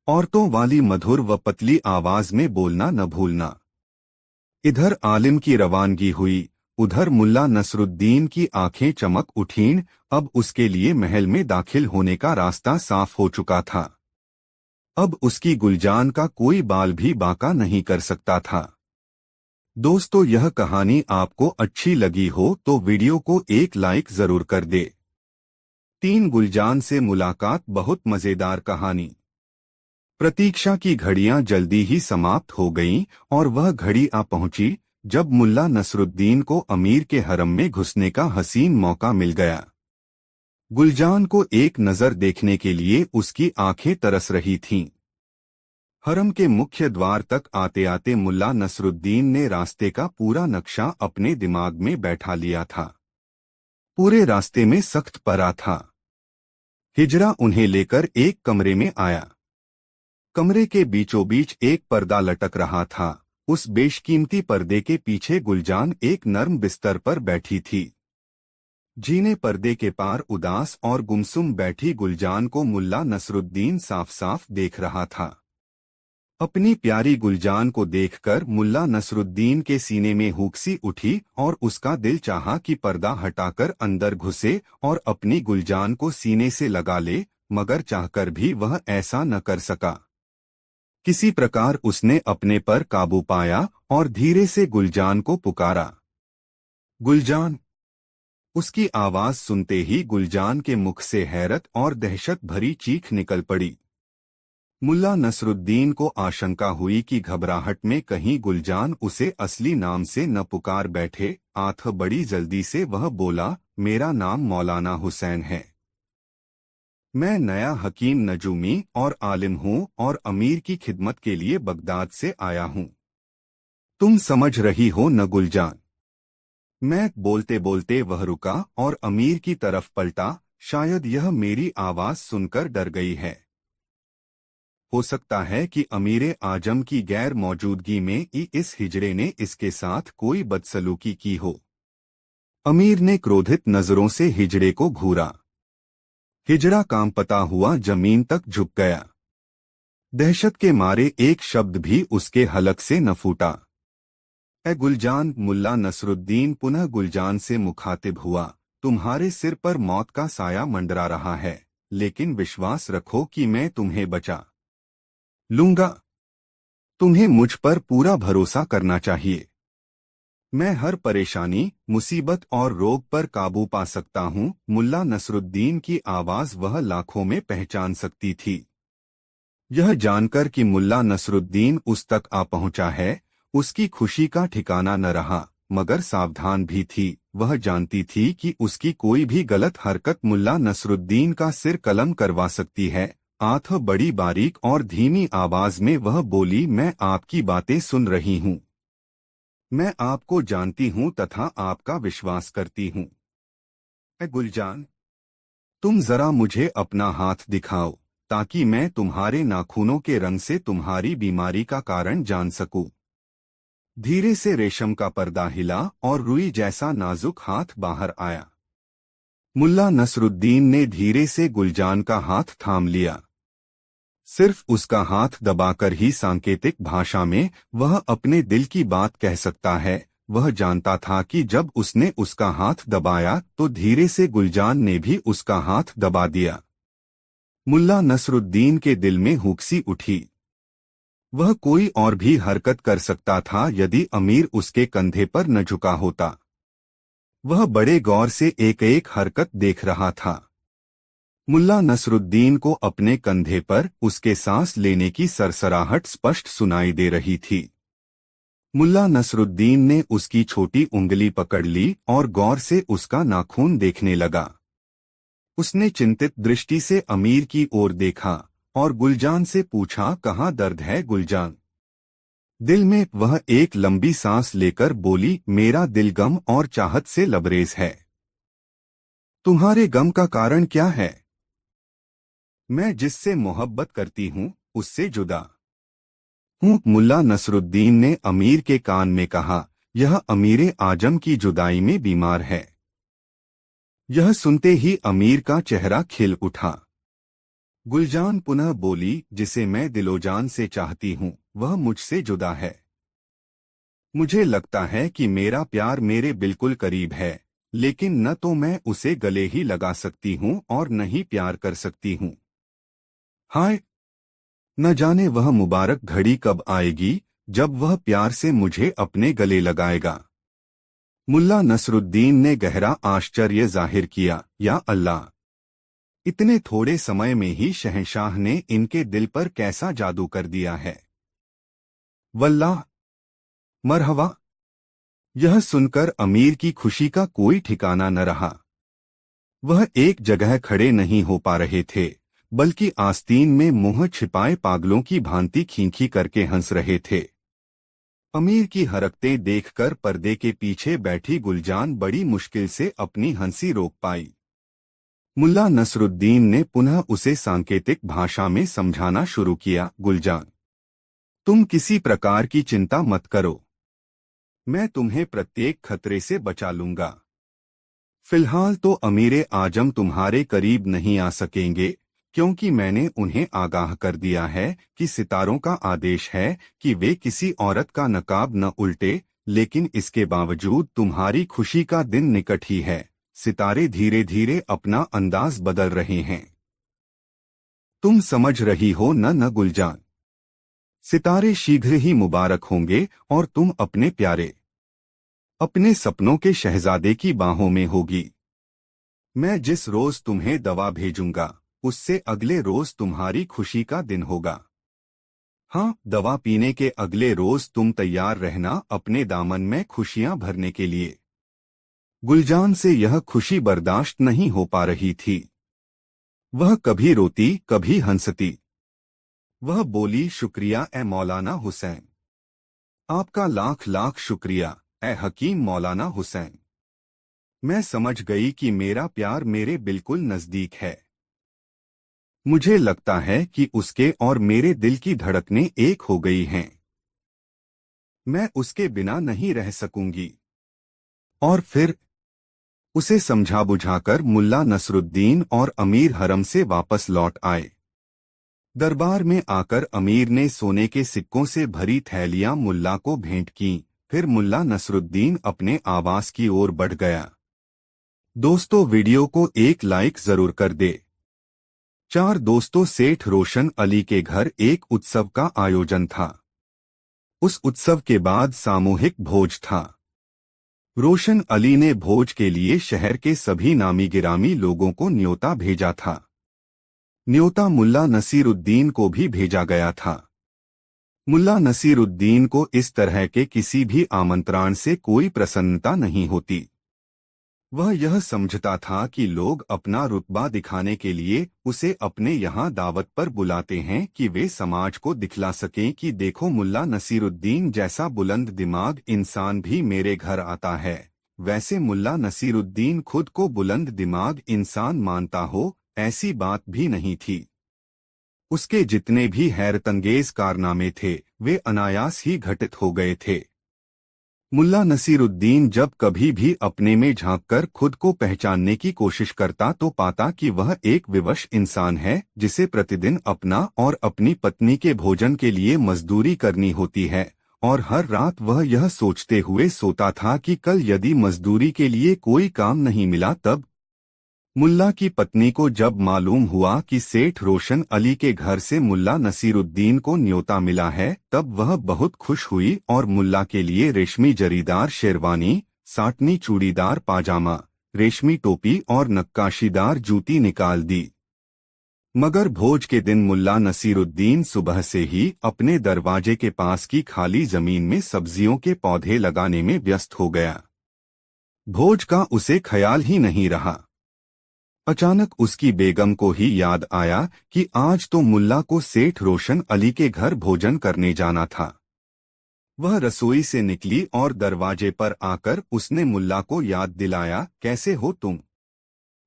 औरतों वाली मधुर व पतली आवाज में बोलना न भूलना। इधर आलिम की रवानगी हुई, उधर मुल्ला नसरुद्दीन की आंखें चमक उठीं। अब उसके लिए महल में दाखिल होने का रास्ता साफ हो चुका था। अब उसकी गुलजान का कोई बाल भी बांका नहीं कर सकता था। दोस्तों, यह कहानी आपको अच्छी लगी हो तो वीडियो को एक लाइक जरूर कर दे। 3 गुलजान से मुलाकात बहुत मजेदार कहानी। प्रतीक्षा की घड़ियां जल्दी ही समाप्त हो गईं और वह घड़ी आ पहुंची जब मुल्ला नसरुद्दीन को अमीर के हरम में घुसने का हसीन मौका मिल गया। गुलजान को एक नजर देखने के लिए उसकी आंखें तरस रही थीं। हरम के मुख्य द्वार तक आते आते मुल्ला नसरुद्दीन ने रास्ते का पूरा नक्शा अपने दिमाग में बैठा लिया था। पूरे रास्ते में सख्त परा था। हिजरा उन्हें लेकर एक कमरे में आया। कमरे के बीचों बीच एक पर्दा लटक रहा था। उस बेशकीमती पर्दे के पीछे गुलजान एक नर्म बिस्तर पर बैठी थी। जीने पर्दे के पार उदास और गुमसुम बैठी गुलजान को मुल्ला नसरुद्दीन साफ साफ देख रहा था। अपनी प्यारी गुलजान को देखकर मुल्ला नसरुद्दीन के सीने में हुक्सी उठी और उसका दिल चाहा कि पर्दा हटाकर अंदर घुसे और अपनी गुलजान को सीने से लगा ले, मगर चाहकर भी वह ऐसा न कर सका। किसी प्रकार उसने अपने पर काबू पाया और धीरे से गुलजान को पुकारा, गुलजान। उसकी आवाज सुनते ही गुलजान के मुख से हैरत और दहशत भरी चीख निकल पड़ी। मुल्ला नसरुद्दीन को आशंका हुई कि घबराहट में कहीं गुलजान उसे असली नाम से न पुकार बैठे। आठ बड़ी जल्दी से वह बोला, मेरा नाम मौलाना हुसैन है। मैं नया हकीम नजूमी और आलिम हूँ और अमीर की खिदमत के लिए बगदाद से आया हूँ। तुम समझ रही हो न गुलजान? मैं बोलते बोलते वह रुका और अमीर की तरफ पलटा। शायद यह मेरी आवाज सुनकर डर गई है। हो सकता है कि अमीर आजम की गैर मौजूदगी में इस हिजड़े ने इसके साथ कोई बदसलूकी की हो। अमीर ने क्रोधित नजरों से हिजड़े को घूरा। हिजड़ा कांपता हुआ जमीन तक झुक गया। दहशत के मारे एक शब्द भी उसके हलक से न फूटा। ए गुलजान। मुल्ला नसरुद्दीन पुनः गुलजान से मुखातिब हुआ, तुम्हारे सिर पर मौत का साया मंडरा रहा है, लेकिन विश्वास रखो कि मैं तुम्हें बचा लूंगा। तुम्हें मुझ पर पूरा भरोसा करना चाहिए। मैं हर परेशानी, मुसीबत और रोग पर काबू पा सकता हूँ। मुल्ला नसरुद्दीन की आवाज वह लाखों में पहचान सकती थी। यह जानकर कि मुल्ला नसरुद्दीन उस तक आ पहुंचा है, उसकी खुशी का ठिकाना न रहा, मगर सावधान भी थी। वह जानती थी कि उसकी कोई भी गलत हरकत मुल्ला नसरुद्दीन का सिर कलम करवा सकती है। आठ बड़ी बारीक और धीमी आवाज में वह बोली, मैं आपकी बातें सुन रही हूँ। मैं आपको जानती हूँ तथा आपका विश्वास करती हूँ। ए गुलजान, तुम जरा मुझे अपना हाथ दिखाओ ताकि मैं तुम्हारे नाखूनों के रंग से तुम्हारी बीमारी का कारण जान सकूं। धीरे से रेशम का पर्दा हिला और रुई जैसा नाजुक हाथ बाहर आया। मुल्ला नसरुद्दीन ने धीरे से गुलजान का हाथ थाम लिया। सिर्फ उसका हाथ दबाकर ही सांकेतिक भाषा में वह अपने दिल की बात कह सकता है। वह जानता था कि जब उसने उसका हाथ दबाया तो धीरे से गुलजान ने भी उसका हाथ दबा दिया। मुल्ला नसरुद्दीन के दिल में हुक्सी उठी। वह कोई और भी हरकत कर सकता था यदि अमीर उसके कंधे पर न झुका होता। वह बड़े गौर से एक एक हरकत देख रहा था। मुल्ला नसरुद्दीन को अपने कंधे पर उसके सांस लेने की सरसराहट स्पष्ट सुनाई दे रही थी। मुल्ला नसरुद्दीन ने उसकी छोटी उंगली पकड़ ली और गौर से उसका नाखून देखने लगा। उसने चिंतित दृष्टि से अमीर की ओर देखा और गुलजान से पूछा, कहाँ दर्द है गुलजान? दिल में वह एक लंबी सांस लेकर बोली, मेरा दिल गम और चाहत से लबरेज है। तुम्हारे गम का कारण क्या है? मैं जिससे मोहब्बत करती हूँ उससे जुदा हूँ। मुल्ला नसरुद्दीन ने अमीर के कान में कहा, यह अमीर आजम की जुदाई में बीमार है। यह सुनते ही अमीर का चेहरा खिल उठा। गुलजान पुनः बोली, जिसे मैं दिलोजान से चाहती हूँ वह मुझसे जुदा है। मुझे लगता है कि मेरा प्यार मेरे बिल्कुल करीब है, लेकिन न तो मैं उसे गले ही लगा सकती हूँ और न ही प्यार कर सकती हूँ। हाय, न जाने वह मुबारक घड़ी कब आएगी जब वह प्यार से मुझे अपने गले लगाएगा। मुल्ला नसरुद्दीन ने गहरा आश्चर्य जाहिर किया, या अल्लाह! इतने थोड़े समय में ही शहंशाह ने इनके दिल पर कैसा जादू कर दिया है। वल्लाह, मरहबा! यह सुनकर अमीर की खुशी का कोई ठिकाना न रहा। वह एक जगह खड़े नहीं हो पा रहे थे, बल्कि आस्तीन में मुंह छिपाए पागलों की भांति खींखी करके हंस रहे थे। अमीर की हरकतें देखकर पर्दे के पीछे बैठी गुलजान बड़ी मुश्किल से अपनी हंसी रोक पाई। मुल्ला नसरुद्दीन ने पुनः उसे सांकेतिक भाषा में समझाना शुरू किया, गुलजान, तुम किसी प्रकार की चिंता मत करो। मैं तुम्हें प्रत्येक खतरे से बचा लूंगा। फिलहाल तो अमीर आजम तुम्हारे करीब नहीं आ सकेंगे, क्योंकि मैंने उन्हें आगाह कर दिया है कि सितारों का आदेश है कि वे किसी औरत का नकाब न उल्टे। लेकिन इसके बावजूद तुम्हारी खुशी का दिन निकट ही है। सितारे धीरे धीरे अपना अंदाज बदल रहे हैं। तुम समझ रही हो न गुलजान? सितारे शीघ्र ही मुबारक होंगे और तुम अपने प्यारे, अपने सपनों के शहजादे की बाहों में होगी। मैं जिस रोज तुम्हें दवा भेजूंगा उससे अगले रोज तुम्हारी खुशी का दिन होगा। हाँ, दवा पीने के अगले रोज तुम तैयार रहना अपने दामन में खुशियां भरने के लिए। गुलजान से यह खुशी बर्दाश्त नहीं हो पा रही थी। वह कभी रोती कभी हंसती। वह बोली, शुक्रिया ए मौलाना हुसैन, आपका लाख लाख शुक्रिया ए हकीम मौलाना हुसैन। मैं समझ गई कि मेरा प्यार मेरे बिल्कुल नजदीक है। मुझे लगता है कि उसके और मेरे दिल की धड़कनें एक हो गई हैं। मैं उसके बिना नहीं रह सकूंगी। और फिर उसे समझा बुझाकर मुल्ला नसरुद्दीन और अमीर हरम से वापस लौट आए। दरबार में आकर अमीर ने सोने के सिक्कों से भरी थैलियां मुल्ला को भेंट की। फिर मुल्ला नसरुद्दीन अपने आवास की ओर बढ़ गया। दोस्तों, वीडियो को एक लाइक जरूर कर दे। 4 दोस्तों, सेठ रोशन अली के घर एक उत्सव का आयोजन था। उस उत्सव के बाद सामूहिक भोज था। रोशन अली ने भोज के लिए शहर के सभी नामी गिरामी लोगों को न्योता भेजा था। न्योता मुल्ला नसीरुद्दीन को भी भेजा गया था। मुल्ला नसीरुद्दीन को इस तरह के किसी भी आमंत्रण से कोई प्रसन्नता नहीं होती। वह यह समझता था कि लोग अपना रुतबा दिखाने के लिए उसे अपने यहाँ दावत पर बुलाते हैं कि वे समाज को दिखला सकें कि देखो, मुल्ला नसीरुद्दीन जैसा बुलंद दिमाग इंसान भी मेरे घर आता है। वैसे मुल्ला नसीरुद्दीन खुद को बुलंद दिमाग इंसान मानता हो, ऐसी बात भी नहीं थी। उसके जितने भी हैरतंगेज कारनामे थे वे अनायास ही घटित हो गए थे। मुल्ला नसीरुद्दीन जब कभी भी अपने में झांककर खुद को पहचानने की कोशिश करता तो पाता कि वह एक विवश इंसान है जिसे प्रतिदिन अपना और अपनी पत्नी के भोजन के लिए मजदूरी करनी होती है। और हर रात वह यह सोचते हुए सोता था कि कल यदि मजदूरी के लिए कोई काम नहीं मिला तब मुल्ला की पत्नी को जब मालूम हुआ कि सेठ रोशन अली के घर से मुल्ला नसीरुद्दीन को न्योता मिला है, तब वह बहुत खुश हुई और मुल्ला के लिए रेशमी जरीदार शेरवानी, साटनी चूड़ीदार पाजामा, रेशमी टोपी और नक्काशीदार जूती निकाल दी। मगर भोज के दिन मुल्ला नसीरुद्दीन सुबह से ही अपने दरवाजे के पास की खाली जमीन में सब्जियों के पौधे लगाने में व्यस्त हो गया। भोज का उसे ख्याल ही नहीं रहा। अचानक उसकी बेगम को ही याद आया कि आज तो मुल्ला को सेठ रोशन अली के घर भोजन करने जाना था। वह रसोई से निकली और दरवाजे पर आकर उसने मुल्ला को याद दिलाया, कैसे हो तुम?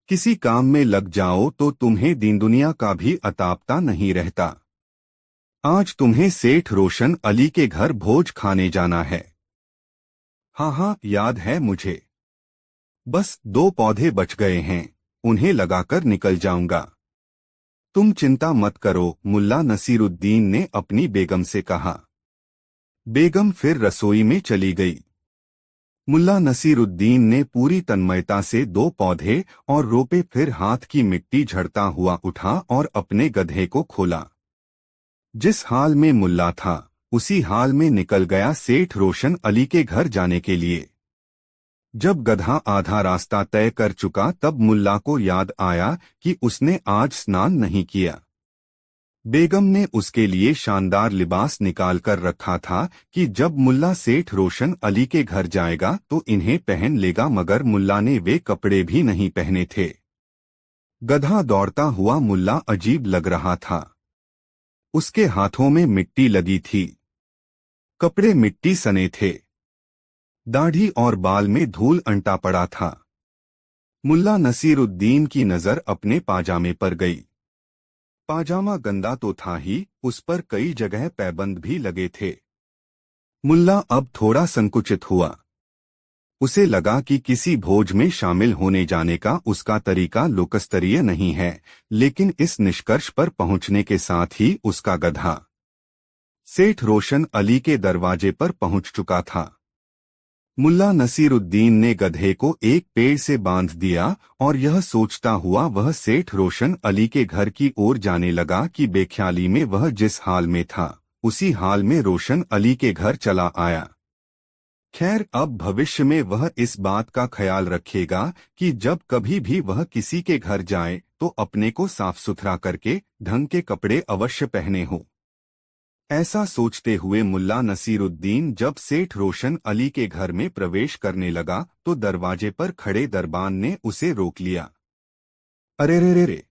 किसी काम में लग जाओ तो तुम्हें दीन दुनिया का भी अतापता नहीं रहता। आज तुम्हें सेठ रोशन अली के घर भोज खाने जाना है। हाँ हाँ, याद है मुझे। बस 2 पौधे बच गए हैं, उन्हें लगाकर निकल जाऊंगा। तुम चिंता मत करो, मुल्ला नसीरुद्दीन ने अपनी बेगम से कहा। बेगम फिर रसोई में चली गई। मुल्ला नसीरुद्दीन ने पूरी तन्मयता से 2 पौधे और रोपे, फिर हाथ की मिट्टी झड़ता हुआ उठा और अपने गधे को खोला। जिस हाल में मुल्ला था उसी हाल में निकल गया सेठ रोशन अली के घर जाने के लिए। जब गधा आधा रास्ता तय कर चुका तब मुल्ला को याद आया कि उसने आज स्नान नहीं किया। बेगम ने उसके लिए शानदार लिबास निकाल कर रखा था कि जब मुल्ला सेठ रोशन अली के घर जाएगा तो इन्हें पहन लेगा, मगर मुल्ला ने वे कपड़े भी नहीं पहने थे। गधा दौड़ता हुआ मुल्ला अजीब लग रहा था। उसके हाथों में मिट्टी लगी थी, कपड़े मिट्टी सने थे, दाढ़ी और बाल में धूल अंटा पड़ा था। मुल्ला नसीरुद्दीन की नजर अपने पाजामे पर गई। पाजामा गंदा तो था ही, उस पर कई जगह पैबंद भी लगे थे। मुल्ला अब थोड़ा संकुचित हुआ। उसे लगा कि किसी भोज में शामिल होने जाने का उसका तरीका लोकस्तरीय नहीं है, लेकिन इस निष्कर्ष पर पहुंचने के साथ ही उसका गधा सेठ रोशन अली के दरवाजे पर पहुंच चुका था। मुल्ला नसीरुद्दीन ने गधे को एक पेड़ से बांध दिया और यह सोचता हुआ वह सेठ रोशन अली के घर की ओर जाने लगा कि बेख्याली में वह जिस हाल में था उसी हाल में रोशन अली के घर चला आया। खैर, अब भविष्य में वह इस बात का ख्याल रखेगा कि जब कभी भी वह किसी के घर जाए तो अपने को साफ सुथरा करके ढंग के कपड़े अवश्य पहने हों। ऐसा सोचते हुए मुल्ला नसीरुद्दीन जब सेठ रोशन अली के घर में प्रवेश करने लगा तो दरवाजे पर खड़े दरबान ने उसे रोक लिया। अरे रे रे रे,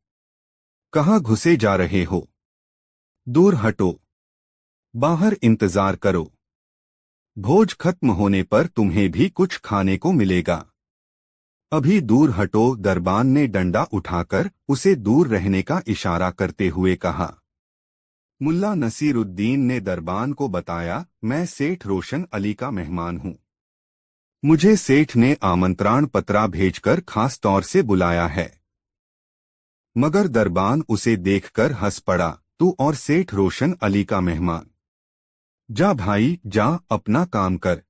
कहाँ घुसे जा रहे हो? दूर हटो, बाहर इंतजार करो। भोज खत्म होने पर तुम्हें भी कुछ खाने को मिलेगा। अभी दूर हटो, दरबान ने डंडा उठाकर उसे दूर रहने का इशारा करते हुए कहा। मुल्ला नसीरुद्दीन ने दरबान को बताया, मैं सेठ रोशन अली का मेहमान हूँ। मुझे सेठ ने आमंत्रण पत्रा भेजकर खास तौर से बुलाया है। मगर दरबान उसे देखकर हंस पड़ा, तू और सेठ रोशन अली का मेहमान? जा भाई जा, अपना काम कर।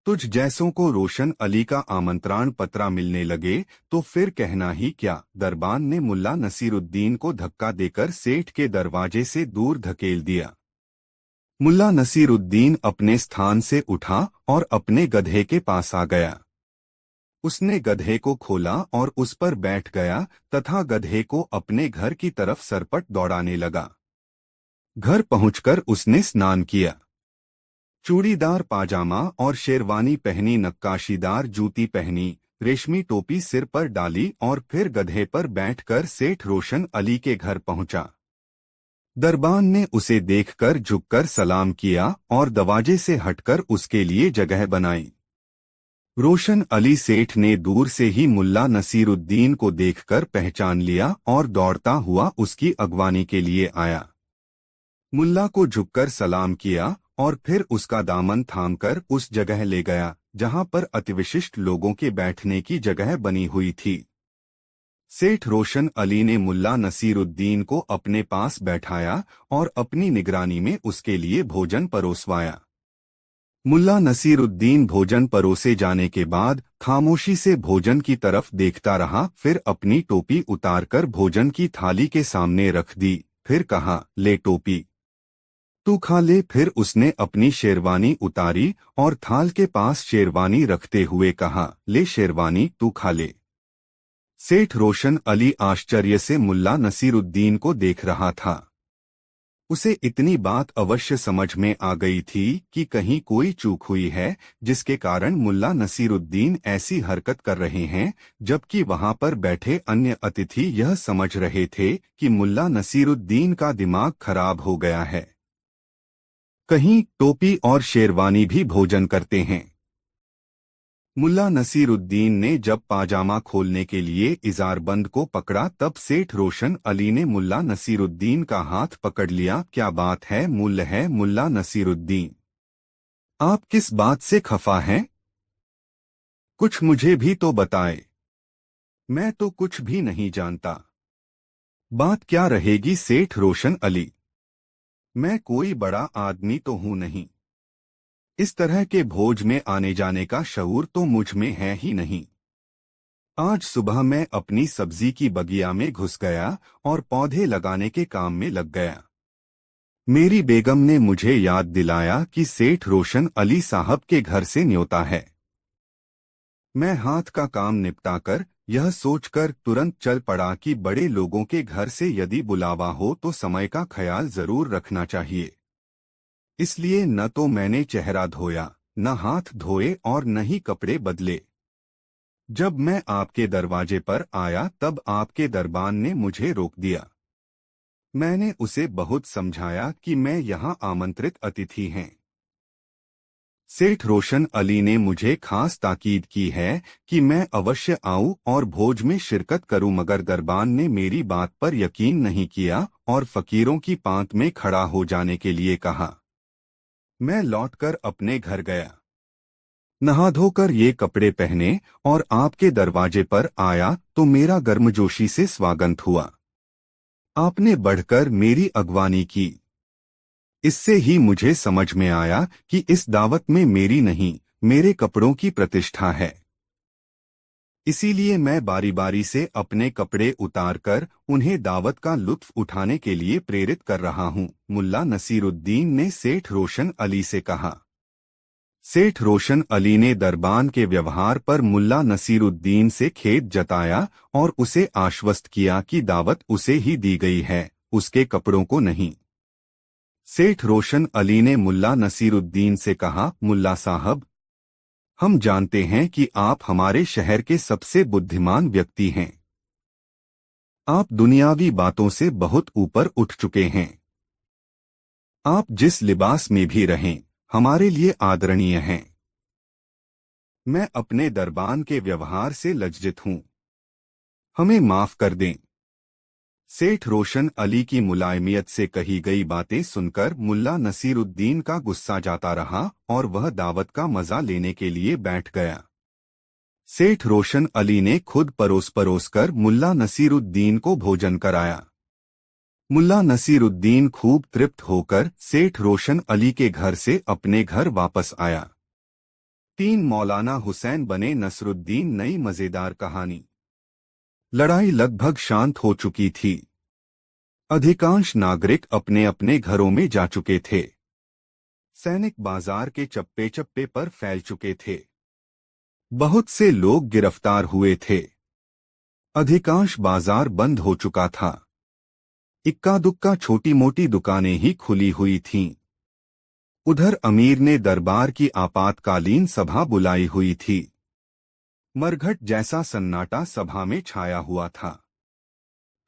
तुझ जैसों को रोशन अली का आमंत्रण पत्रा मिलने लगे तो फिर कहना ही क्या। दरबान ने मुल्ला नसीरुद्दीन को धक्का देकर सेठ के दरवाजे से दूर धकेल दिया। मुल्ला नसीरुद्दीन अपने स्थान से उठा और अपने गधे के पास आ गया। उसने गधे को खोला और उस पर बैठ गया तथा गधे को अपने घर की तरफ सरपट दौड़ाने लगा। घर पहुंचकर उसने स्नान किया, चूड़ीदार पाजामा और शेरवानी पहनी, नक्काशीदार जूती पहनी, रेशमी टोपी सिर पर डाली और फिर गधे पर बैठकर सेठ रोशन अली के घर पहुंचा। दरबान ने उसे देखकर झुककर सलाम किया और दरवाजे से हटकर उसके लिए जगह बनाई। रोशन अली सेठ ने दूर से ही मुल्ला नसीरुद्दीन को देखकर पहचान लिया और दौड़ता हुआ उसकी अगवानी के लिए आया। मुल्ला को झुककर सलाम किया और फिर उसका दामन थामकर उस जगह ले गया जहां पर अतिविशिष्ट लोगों के बैठने की जगह बनी हुई थी। सेठ रोशन अली ने मुल्ला नसीरुद्दीन को अपने पास बैठाया और अपनी निगरानी में उसके लिए भोजन परोसवाया। मुल्ला नसीरुद्दीन भोजन परोसे जाने के बाद खामोशी से भोजन की तरफ देखता रहा, फिर अपनी टोपी उतारकर भोजन की थाली के सामने रख दी। फिर कहा, ले टोपी, तू खा ले। फिर उसने अपनी शेरवानी उतारी और थाल के पास शेरवानी रखते हुए कहा, ले शेरवानी, तू खा ले। सेठ रोशन अली आश्चर्य से मुल्ला नसीरुद्दीन को देख रहा था। उसे इतनी बात अवश्य समझ में आ गई थी कि कहीं कोई चूक हुई है, जिसके कारण मुल्ला नसीरुद्दीन ऐसी हरकत कर रहे हैं, जबकि वहां पर बैठे अन्य अतिथि यह समझ रहे थे कि मुल्ला नसीरुद्दीन का दिमाग खराब हो गया है। कहीं टोपी और शेरवानी भी भोजन करते हैं। मुल्ला नसीरुद्दीन ने जब पाजामा खोलने के लिए इजारबंद को पकड़ा, तब सेठ रोशन अली ने मुल्ला नसीरुद्दीन का हाथ पकड़ लिया। क्या बात है मुल्ला नसीरुद्दीन, आप किस बात से खफा हैं? कुछ मुझे भी तो बताए। मैं तो कुछ भी नहीं जानता। बात क्या रहेगी सेठ रोशन अली? मैं कोई बड़ा आदमी तो हूं नहीं। इस तरह के भोज में आने जाने का शऊर तो मुझ में है ही नहीं। आज सुबह मैं अपनी सब्जी की बगिया में घुस गया और पौधे लगाने के काम में लग गया। मेरी बेगम ने मुझे याद दिलाया कि सेठ रोशन अली साहब के घर से न्योता है। मैं हाथ का काम निपटाकर यह सोचकर तुरंत चल पड़ा कि बड़े लोगों के घर से यदि बुलावा हो तो समय का ख्याल जरूर रखना चाहिए। इसलिए न तो मैंने चेहरा धोया, न हाथ धोए और न ही कपड़े बदले। जब मैं आपके दरवाजे पर आया तब आपके दरबान ने मुझे रोक दिया। मैंने उसे बहुत समझाया कि मैं यहाँ आमंत्रित अतिथि हैं। सेठ रोशन अली ने मुझे खास ताकीद की है कि मैं अवश्य आऊं और भोज में शिरकत करूं, मगर दरबान ने मेरी बात पर यकीन नहीं किया और फकीरों की पांत में खड़ा हो जाने के लिए कहा। मैं लौटकर अपने घर गया, नहा धोकर ये कपड़े पहने और आपके दरवाजे पर आया तो मेरा गर्मजोशी से स्वागत हुआ। आपने बढ़कर मेरी अगवानी की। इससे ही मुझे समझ में आया कि इस दावत में मेरी नहीं, मेरे कपड़ों की प्रतिष्ठा है। इसीलिए मैं बारी बारी से अपने कपड़े उतारकर उन्हें दावत का लुत्फ उठाने के लिए प्रेरित कर रहा हूं, मुल्ला नसीरुद्दीन ने सेठ रोशन अली से कहा। सेठ रोशन अली ने दरबान के व्यवहार पर मुल्ला नसीरुद्दीन से खेद जताया और उसे आश्वस्त किया कि दावत उसे ही दी गई है, उसके कपड़ों को नहीं। सेठ रोशन अली ने मुल्ला नसीरुद्दीन से कहा, मुल्ला साहब, हम जानते हैं कि आप हमारे शहर के सबसे बुद्धिमान व्यक्ति हैं। आप दुनियावी बातों से बहुत ऊपर उठ चुके हैं। आप जिस लिबास में भी रहें, हमारे लिए आदरणीय हैं। मैं अपने दरबान के व्यवहार से लज्जित हूं। हमें माफ कर दें। सेठ रोशन अली की मुलायमियत से कही गई बातें सुनकर मुल्ला नसीरुद्दीन का गुस्सा जाता रहा और वह दावत का मजा लेने के लिए बैठ गया। सेठ रोशन अली ने खुद परोस परोस कर मुल्ला नसीरुद्दीन को भोजन कराया। मुल्ला नसीरुद्दीन खूब तृप्त होकर सेठ रोशन अली के घर से अपने घर वापस आया। 3 मौलाना हुसैन बने नसरुद्दीन। नई मजेदार कहानी। लड़ाई लगभग शांत हो चुकी थी। अधिकांश नागरिक अपने अपने घरों में जा चुके थे। सैनिक बाजार के चप्पे चप्पे पर फैल चुके थे। बहुत से लोग गिरफ्तार हुए थे। अधिकांश बाजार बंद हो चुका था। इक्का दुक्का छोटी मोटी दुकानें ही खुली हुई थीं। उधर अमीर ने दरबार की आपातकालीन सभा बुलाई हुई थी। मरघट जैसा सन्नाटा सभा में छाया हुआ था।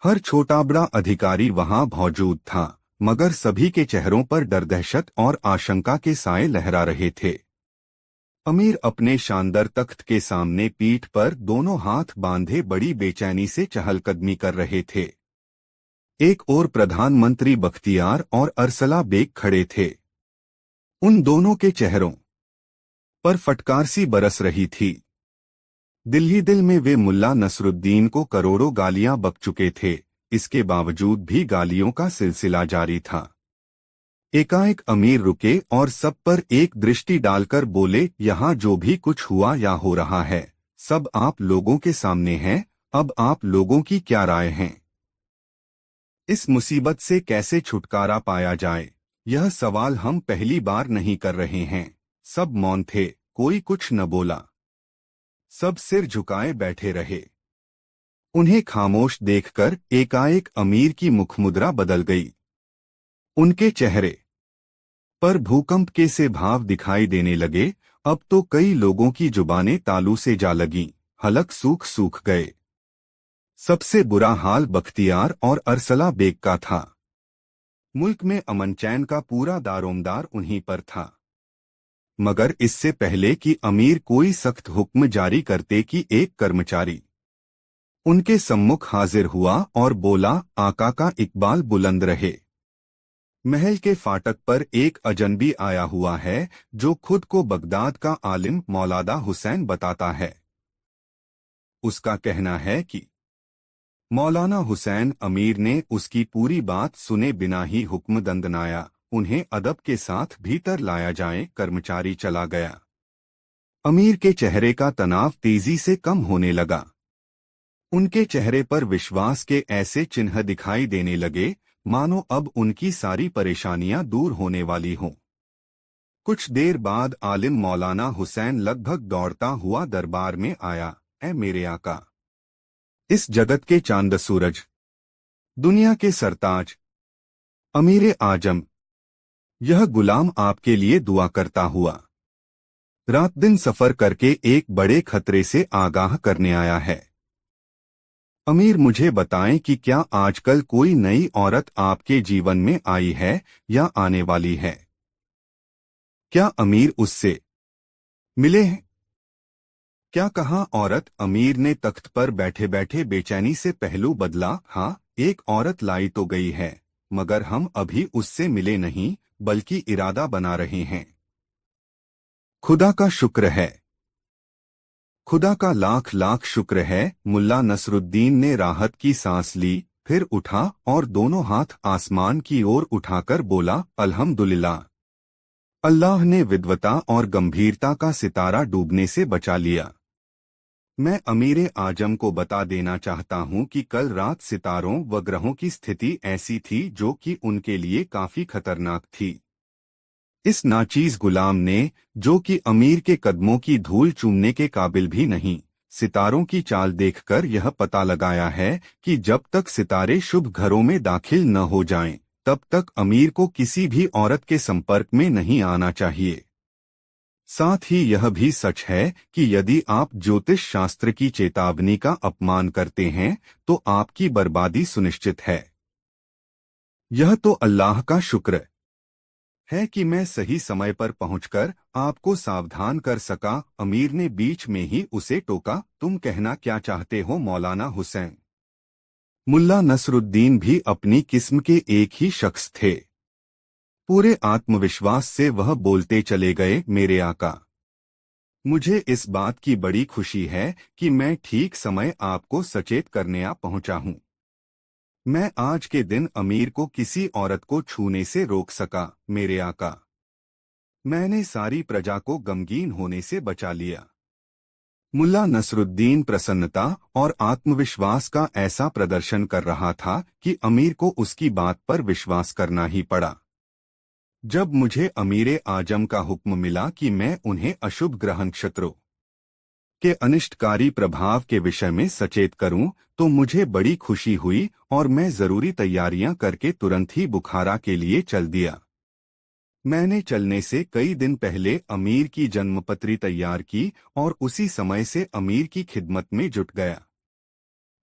हर छोटा बड़ा अधिकारी वहां मौजूद था, मगर सभी के चेहरों पर डर, दहशत और आशंका के साए लहरा रहे थे। अमीर अपने शानदार तख्त के सामने पीठ पर दोनों हाथ बांधे बड़ी बेचैनी से चहलकदमी कर रहे थे। एक ओर प्रधानमंत्री बख्तियार और अरसला बेग खड़े थे। उन दोनों के चेहरों पर फटकार सी बरस रही थी। दिल ही दिल में वे मुल्ला नसरुद्दीन को करोड़ों गालियां बक चुके थे, इसके बावजूद भी गालियों का सिलसिला जारी था। एकाएक अमीर रुके और सब पर एक दृष्टि डालकर बोले, यहाँ जो भी कुछ हुआ या हो रहा है सब आप लोगों के सामने है। अब आप लोगों की क्या राय है? इस मुसीबत से कैसे छुटकारा पाया जाए, यह सवाल हम पहली बार नहीं कर रहे हैं। सब मौन थे, कोई कुछ न बोला। सब सिर झुकाए बैठे रहे। उन्हें खामोश देखकर एकाएक अमीर की मुखमुद्रा बदल गई। उनके चेहरे पर भूकंप के से भाव दिखाई देने लगे। अब तो कई लोगों की जुबानें तालू से जा लगीं, हलक सूख सूख गए। सबसे बुरा हाल बख्तियार और अरसला बेग का था। मुल्क में अमन चैन का पूरा दारोमदार उन्हीं पर था। मगर इससे पहले कि अमीर कोई सख्त हुक्म जारी करते कि एक कर्मचारी उनके सम्मुख हाजिर हुआ और बोला, आका का इकबाल बुलंद रहे। महल के फाटक पर एक अजनबी आया हुआ है जो खुद को बगदाद का आलिम मौलाना हुसैन बताता है। उसका कहना है कि मौलाना हुसैन अमीर ने उसकी पूरी बात सुने बिना ही हुक्म दंदनाया, उन्हें अदब के साथ भीतर लाया जाए। कर्मचारी चला गया। अमीर के चेहरे का तनाव तेजी से कम होने लगा। उनके चेहरे पर विश्वास के ऐसे चिन्ह दिखाई देने लगे मानो अब उनकी सारी परेशानियां दूर होने वाली हों। कुछ देर बाद आलिम मौलाना हुसैन लगभग दौड़ता हुआ दरबार में आया। ऐ मेरे आका, इस जगत के चांद सूरज, दुनिया के सरताज, अमीर आजम, यह गुलाम आपके लिए दुआ करता हुआ रात दिन सफर करके एक बड़े खतरे से आगाह करने आया है। अमीर मुझे बताएं कि क्या आजकल कोई नई औरत आपके जीवन में आई है या आने वाली है? क्या अमीर उससे मिले हैं? क्या कहा औरत? अमीर ने तख्त पर बैठे बैठे बेचैनी से पहलू बदला। हाँ, एक औरत लाई तो गई है, मगर हम अभी उससे मिले नहीं, बल्कि इरादा बना रहे हैं। खुदा का शुक्र है, खुदा का लाख लाख शुक्र है। मुल्ला नसरुद्दीन ने राहत की सांस ली, फिर उठा और दोनों हाथ आसमान की ओर उठाकर बोला, अल्हम्दुलिल्लाह, अल्लाह ने विद्वता और गंभीरता का सितारा डूबने से बचा लिया। मैं अमीर आजम को बता देना चाहता हूं कि कल रात सितारों व ग्रहों की स्थिति ऐसी थी जो कि उनके लिए काफी खतरनाक थी। इस नाचीज गुलाम ने, जो कि अमीर के कदमों की धूल चूमने के काबिल भी नहीं, सितारों की चाल देखकर यह पता लगाया है कि जब तक सितारे शुभ घरों में दाखिल न हो जाएं, तब तक अमीर को किसी भी औरत के संपर्क में नहीं आना चाहिए। साथ ही यह भी सच है कि यदि आप ज्योतिष शास्त्र की चेतावनी का अपमान करते हैं तो आपकी बर्बादी सुनिश्चित है। यह तो अल्लाह का शुक्र है कि मैं सही समय पर पहुंचकर आपको सावधान कर सका। अमीर ने बीच में ही उसे टोका, तुम कहना क्या चाहते हो मौलाना हुसैन? मुल्ला नसरुद्दीन भी अपनी किस्म के एक ही शख्स थे। पूरे आत्मविश्वास से वह बोलते चले गए, मेरे आका, मुझे इस बात की बड़ी खुशी है कि मैं ठीक समय आपको सचेत करने आ पहुंचा हूं। मैं आज के दिन अमीर को किसी औरत को छूने से रोक सका, मेरे आका। मैंने सारी प्रजा को गमगीन होने से बचा लिया। मुल्ला नसरुद्दीन प्रसन्नता और आत्मविश्वास का ऐसा प्रदर्शन कर रहा था कि अमीर को उसकी बात पर विश्वास करना ही पड़ा। जब मुझे अमीर आजम का हुक्म मिला कि मैं उन्हें अशुभ ग्रह नक्षत्रों के अनिष्टकारी प्रभाव के विषय में सचेत करूं, तो मुझे बड़ी खुशी हुई और मैं जरूरी तैयारियां करके तुरंत ही बुखारा के लिए चल दिया। मैंने चलने से कई दिन पहले अमीर की जन्मपत्री तैयार की और उसी समय से अमीर की खिदमत में जुट गया।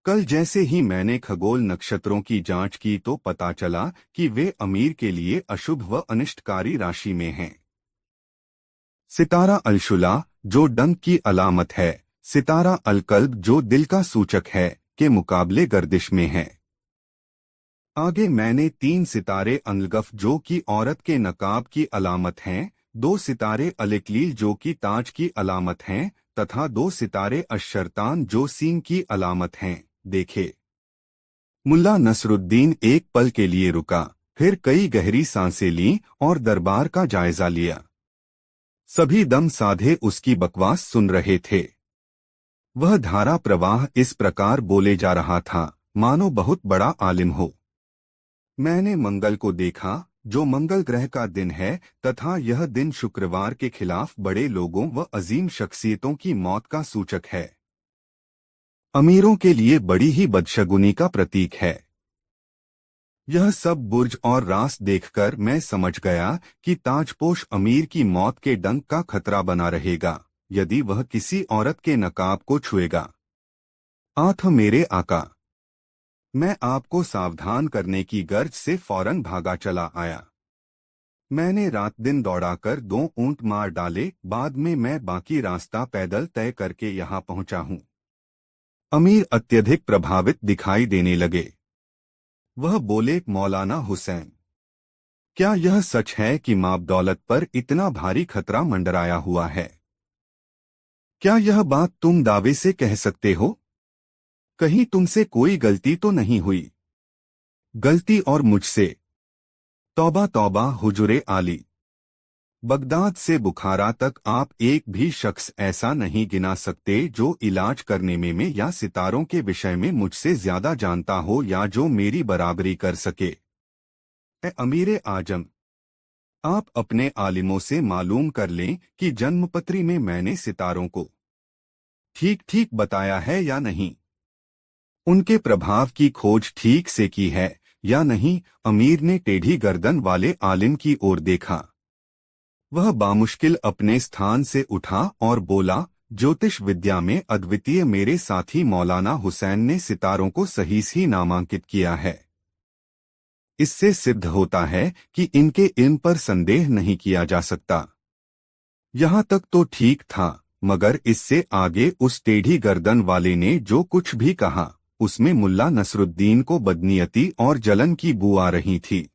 कल जैसे ही मैंने खगोल नक्षत्रों की जांच की तो पता चला कि वे अमीर के लिए अशुभ व अनिष्टकारी राशि में हैं। सितारा अलशुला, जो डंक की अलामत है, सितारा अलकल्ब, जो दिल का सूचक है, के मुकाबले गर्दिश में है। आगे मैंने 3 सितारे अनलगफ, जो कि औरत के नकाब की अलामत हैं, 2 सितारे अलिकलील, जो कि ताज की अलामत हैं, तथा 2 सितारे अशरतान, जो सींग की अलामत हैं, देखे। मुल्ला नसरुद्दीन एक पल के लिए रुका, फिर कई गहरी सांसें लीं और दरबार का जायजा लिया। सभी दम साधे उसकी बकवास सुन रहे थे। वह धारा प्रवाह इस प्रकार बोले जा रहा था मानो बहुत बड़ा आलिम हो। मैंने मंगल को देखा, जो मंगल ग्रह का दिन है, तथा यह दिन शुक्रवार के खिलाफ बड़े लोगों व अजीम शख्सियतों की मौत का सूचक है। अमीरों के लिए बड़ी ही बदशगुनी का प्रतीक है। यह सब बुर्ज और रास देखकर मैं समझ गया कि ताजपोश अमीर की मौत के डंक का खतरा बना रहेगा यदि वह किसी औरत के नकाब को छुएगा। आठ मेरे आका, मैं आपको सावधान करने की गर्ज से फौरन भागा चला आया। मैंने रात दिन दौड़ाकर 2 ऊंट मार डाले, बाद में मैं बाकी रास्ता पैदल तय करके यहाँ पहुंचा हूँ। अमीर अत्यधिक प्रभावित दिखाई देने लगे। वह बोले, मौलाना हुसैन, क्या यह सच है कि माँ दौलत पर इतना भारी खतरा मंडराया हुआ है? क्या यह बात तुम दावे से कह सकते हो? कहीं तुमसे कोई गलती तो नहीं हुई? गलती और मुझसे? तौबा तौबा हुजूरे आली। बगदाद से बुखारा तक आप एक भी शख्स ऐसा नहीं गिना सकते जो इलाज करने में या सितारों के विषय में मुझसे ज्यादा जानता हो या जो मेरी बराबरी कर सके। ए अमीरे आजम, आप अपने आलिमों से मालूम कर लें कि जन्मपत्री में मैंने सितारों को ठीक ठीक बताया है या नहीं, उनके प्रभाव की खोज ठीक से की है या नहीं। अमीर ने टेढ़ी गर्दन वाले आलिम की ओर देखा। वह बामुश्किल अपने स्थान से उठा और बोला, ज्योतिष विद्या में अद्वितीय मेरे साथी मौलाना हुसैन ने सितारों को सही ही नामांकित किया है। इससे सिद्ध होता है कि इनके इल्म पर संदेह नहीं किया जा सकता। यहाँ तक तो ठीक था, मगर इससे आगे उस टेढ़ी गर्दन वाले ने जो कुछ भी कहा उसमें मुल्ला नसरुद्दीन को बदनीयती और जलन की बू आ रही थी।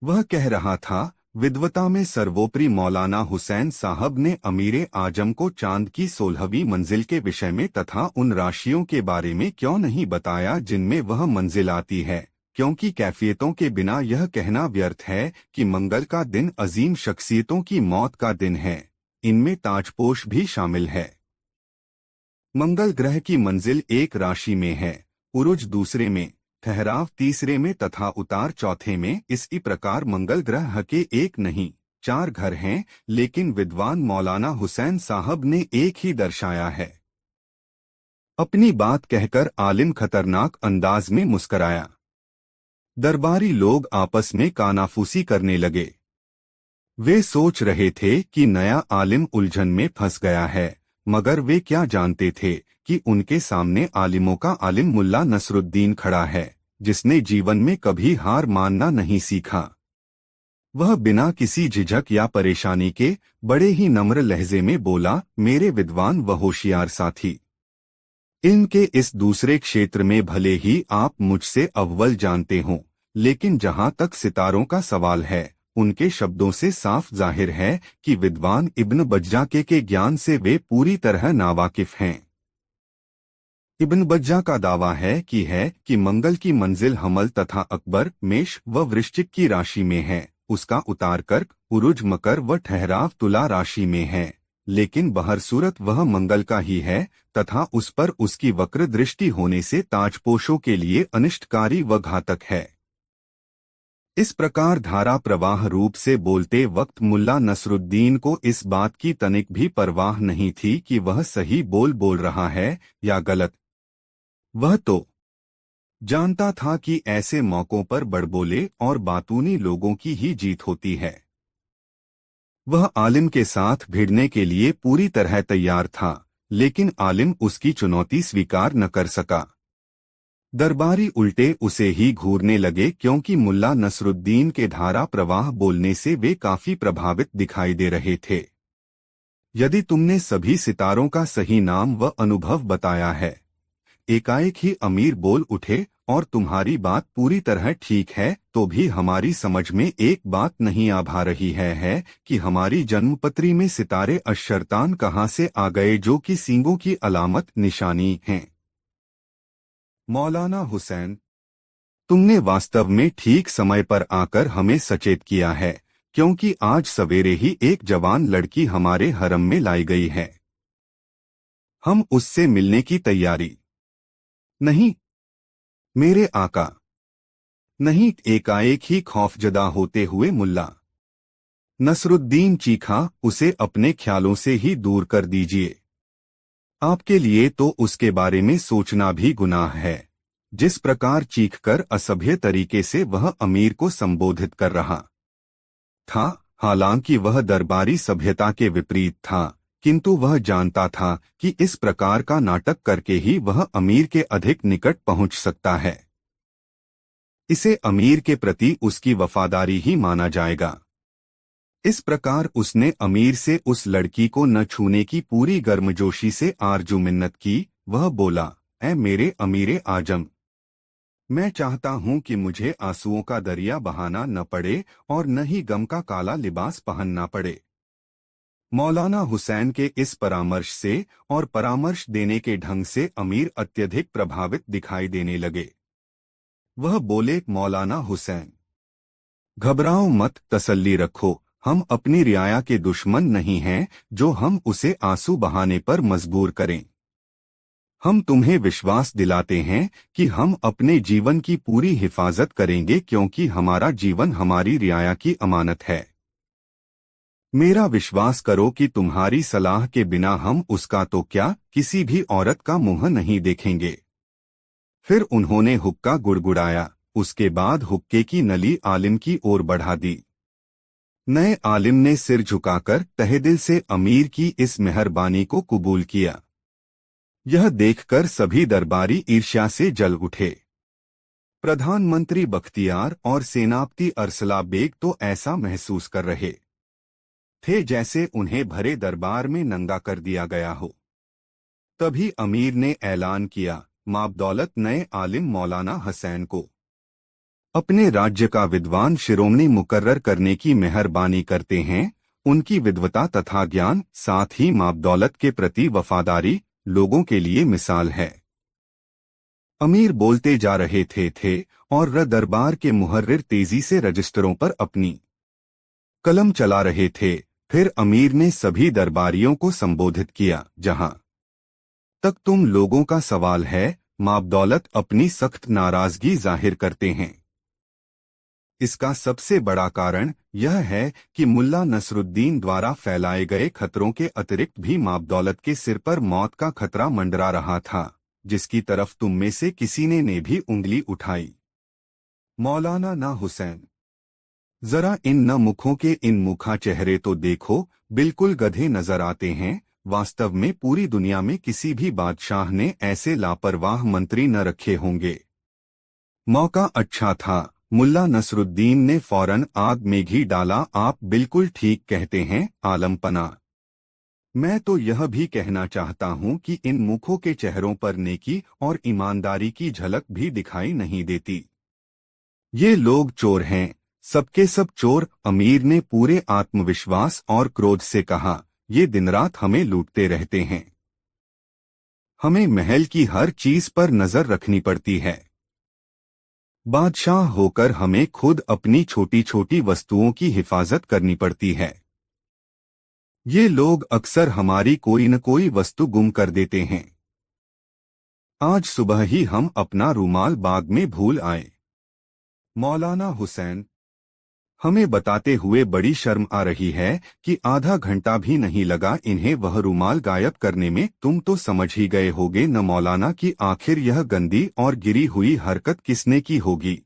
वह कह रहा था, विद्वता में सर्वोपरि मौलाना हुसैन साहब ने अमीरे आजम को चांद की 16वीं मंजिल के विषय में तथा उन राशियों के बारे में क्यों नहीं बताया जिनमें वह मंजिल आती है, क्योंकि कैफियतों के बिना यह कहना व्यर्थ है कि मंगल का दिन अजीम शख्सियतों की मौत का दिन है। इनमें ताजपोश भी शामिल है। मंगल ग्रह की मंजिल एक राशि में है, उरुज दूसरे में, ठहराव तीसरे में तथा उतार चौथे में। इसी प्रकार मंगल ग्रह के एक नहीं 4 घर हैं, लेकिन विद्वान मौलाना हुसैन साहब ने एक ही दर्शाया है। अपनी बात कहकर आलिम खतरनाक अंदाज में मुस्कराया। दरबारी लोग आपस में कानाफूसी करने लगे। वे सोच रहे थे कि नया आलिम उलझन में फंस गया है, मगर वे क्या जानते थे कि उनके सामने आलिमों का आलिम मुल्ला नसरुद्दीन खड़ा है, जिसने जीवन में कभी हार मानना नहीं सीखा। वह बिना किसी झिझक या परेशानी के बड़े ही नम्र लहजे में बोला, मेरे विद्वान व होशियार साथी, इनके इस दूसरे क्षेत्र में भले ही आप मुझसे अव्वल जानते हों, लेकिन जहां तक सितारों का सवाल है, उनके शब्दों से साफ जाहिर है कि विद्वान इब्न बज्जा के ज्ञान से वे पूरी तरह नावाकिफ हैं। इब्न बज्जा का दावा है कि मंगल की मंजिल हमल तथा अकबर मेष व वृश्चिक की राशि में है, उसका उतार कर्क, उरुज मकर व ठहराव तुला राशि में है, लेकिन बहरसूरत वह मंगल का ही है तथा उस पर उसकी वक्र दृष्टि होने से ताजपोशों के लिए अनिष्टकारी व घातक है। इस प्रकार धारा प्रवाह रूप से बोलते वक्त मुल्ला नसरुद्दीन को इस बात की तनिक भी परवाह नहीं थी कि वह सही बोल रहा है या गलत। वह तो जानता था कि ऐसे मौकों पर बड़बोले और बातूनी लोगों की ही जीत होती है। वह आलिम के साथ भिड़ने के लिए पूरी तरह तैयार था, लेकिन आलिम उसकी चुनौती स्वीकार न कर सका। दरबारी उल्टे उसे ही घूरने लगे, क्योंकि मुल्ला नसरुद्दीन के धारा प्रवाह बोलने से वे काफी प्रभावित दिखाई दे रहे थे। यदि तुमने सभी सितारों का सही नाम व अनुभव बताया है, एकाएक ही अमीर बोल उठे, और तुम्हारी बात पूरी तरह ठीक है, तो भी हमारी समझ में एक बात नहीं आ भा रही है कि हमारी जन्मपत्री में सितारे अशर्तान कहाँ से आ गए, जो कि सींगों की अलामत निशानी हैं। मौलाना हुसैन, तुमने वास्तव में ठीक समय पर आकर हमें सचेत किया है, क्योंकि आज सवेरे ही एक जवान लड़की हमारे हरम में लाई गई है। हम उससे मिलने की तैयारी। नहीं मेरे आका। नहीं, एकाएक ही खौफजदा होते हुए मुल्ला नसरुद्दीन चीखा, उसे अपने ख्यालों से ही दूर कर दीजिए। आपके लिए तो उसके बारे में सोचना भी गुनाह है। जिस प्रकार चीखकर असभ्य तरीके से वह अमीर को संबोधित कर रहा था, हालांकि वह दरबारी सभ्यता के विपरीत था, किंतु वह जानता था कि इस प्रकार का नाटक करके ही वह अमीर के अधिक निकट पहुंच सकता है। इसे अमीर के प्रति उसकी वफादारी ही माना जाएगा। इस प्रकार उसने अमीर से उस लड़की को न छूने की पूरी गर्मजोशी से आरजू मिन्नत की। वह बोला, ऐ मेरे अमीरे आजम, मैं चाहता हूं कि मुझे आंसुओं का दरिया बहाना न पड़े और न ही गम का काला लिबास पहनना पड़े। मौलाना हुसैन के इस परामर्श से और परामर्श देने के ढंग से अमीर अत्यधिक प्रभावित दिखाई देने लगे। वह बोले, मौलाना हुसैन, घबराओ मत, तसल्ली रखो, हम अपनी रियाया के दुश्मन नहीं हैं जो हम उसे आंसू बहाने पर मजबूर करें। हम तुम्हें विश्वास दिलाते हैं कि हम अपने जीवन की पूरी हिफाजत करेंगे, क्योंकि हमारा जीवन हमारी रियाया की अमानत है। मेरा विश्वास करो कि तुम्हारी सलाह के बिना हम उसका तो क्या, किसी भी औरत का मुंह नहीं देखेंगे। फिर उन्होंने हुक्का गुड़गुड़ाया। उसके बाद हुक्के की नली आलिम की ओर बढ़ा दी। नए आलिम ने सिर झुकाकर तहेदिल से अमीर की इस मेहरबानी को कबूल किया। यह देखकर सभी दरबारी ईर्ष्या से जल उठे। प्रधानमंत्री बख्तियार और सेनापति अरसला बेग तो ऐसा महसूस कर रहे थे जैसे उन्हें भरे दरबार में नंगा कर दिया गया हो। तभी अमीर ने ऐलान किया, माबदौलत नए आलिम मौलाना हुसैन को अपने राज्य का विद्वान शिरोमणि मुकर्रर करने की मेहरबानी करते हैं। उनकी विद्वता तथा ज्ञान, साथ ही माबदौलत के प्रति वफादारी लोगों के लिए मिसाल है। अमीर बोलते जा रहे थे और दरबार के मुहर्रिर तेजी से रजिस्टरों पर अपनी कलम चला रहे थे। फिर अमीर ने सभी दरबारियों को संबोधित किया, जहां तक तुम लोगों का सवाल है, माबदौलत अपनी सख्त नाराजगी जाहिर करते हैं। इसका सबसे बड़ा कारण यह है कि मुल्ला नसरुद्दीन द्वारा फैलाए गए खतरों के अतिरिक्त भी माबदौलत के सिर पर मौत का खतरा मंडरा रहा था, जिसकी तरफ तुम में से किसी ने भी उंगली उठाई। मौलाना ना हुसैन, जरा इन न मुखों के इन मुखा चेहरे तो देखो, बिल्कुल गधे नजर आते हैं। वास्तव में पूरी दुनिया में किसी भी बादशाह ने ऐसे लापरवाह मंत्री न रखे होंगे। मौका अच्छा था। मुल्ला नसरुद्दीन ने फौरन आग में घी डाला। आप बिल्कुल ठीक कहते हैं आलमपना। मैं तो यह भी कहना चाहता हूं कि इन मुखों के चेहरों पर नेकी और ईमानदारी की झलक भी दिखाई नहीं देती। ये लोग चोर हैं, सबके सब चोर। अमीर ने पूरे आत्मविश्वास और क्रोध से कहा, ये दिन रात हमें लूटते रहते हैं। हमें महल की हर चीज पर नजर रखनी पड़ती है। बादशाह होकर हमें खुद अपनी छोटी छोटी वस्तुओं की हिफाजत करनी पड़ती है। ये लोग अक्सर हमारी कोई न कोई वस्तु गुम कर देते हैं। आज सुबह ही हम अपना रूमाल बाग में भूल आए। मौलाना हुसैन, हमें बताते हुए बड़ी शर्म आ रही है कि आधा घंटा भी नहीं लगा इन्हें वह रूमाल गायब करने में। तुम तो समझ ही गए होगे न मौलाना कि आखिर यह गंदी और गिरी हुई हरकत किसने की होगी।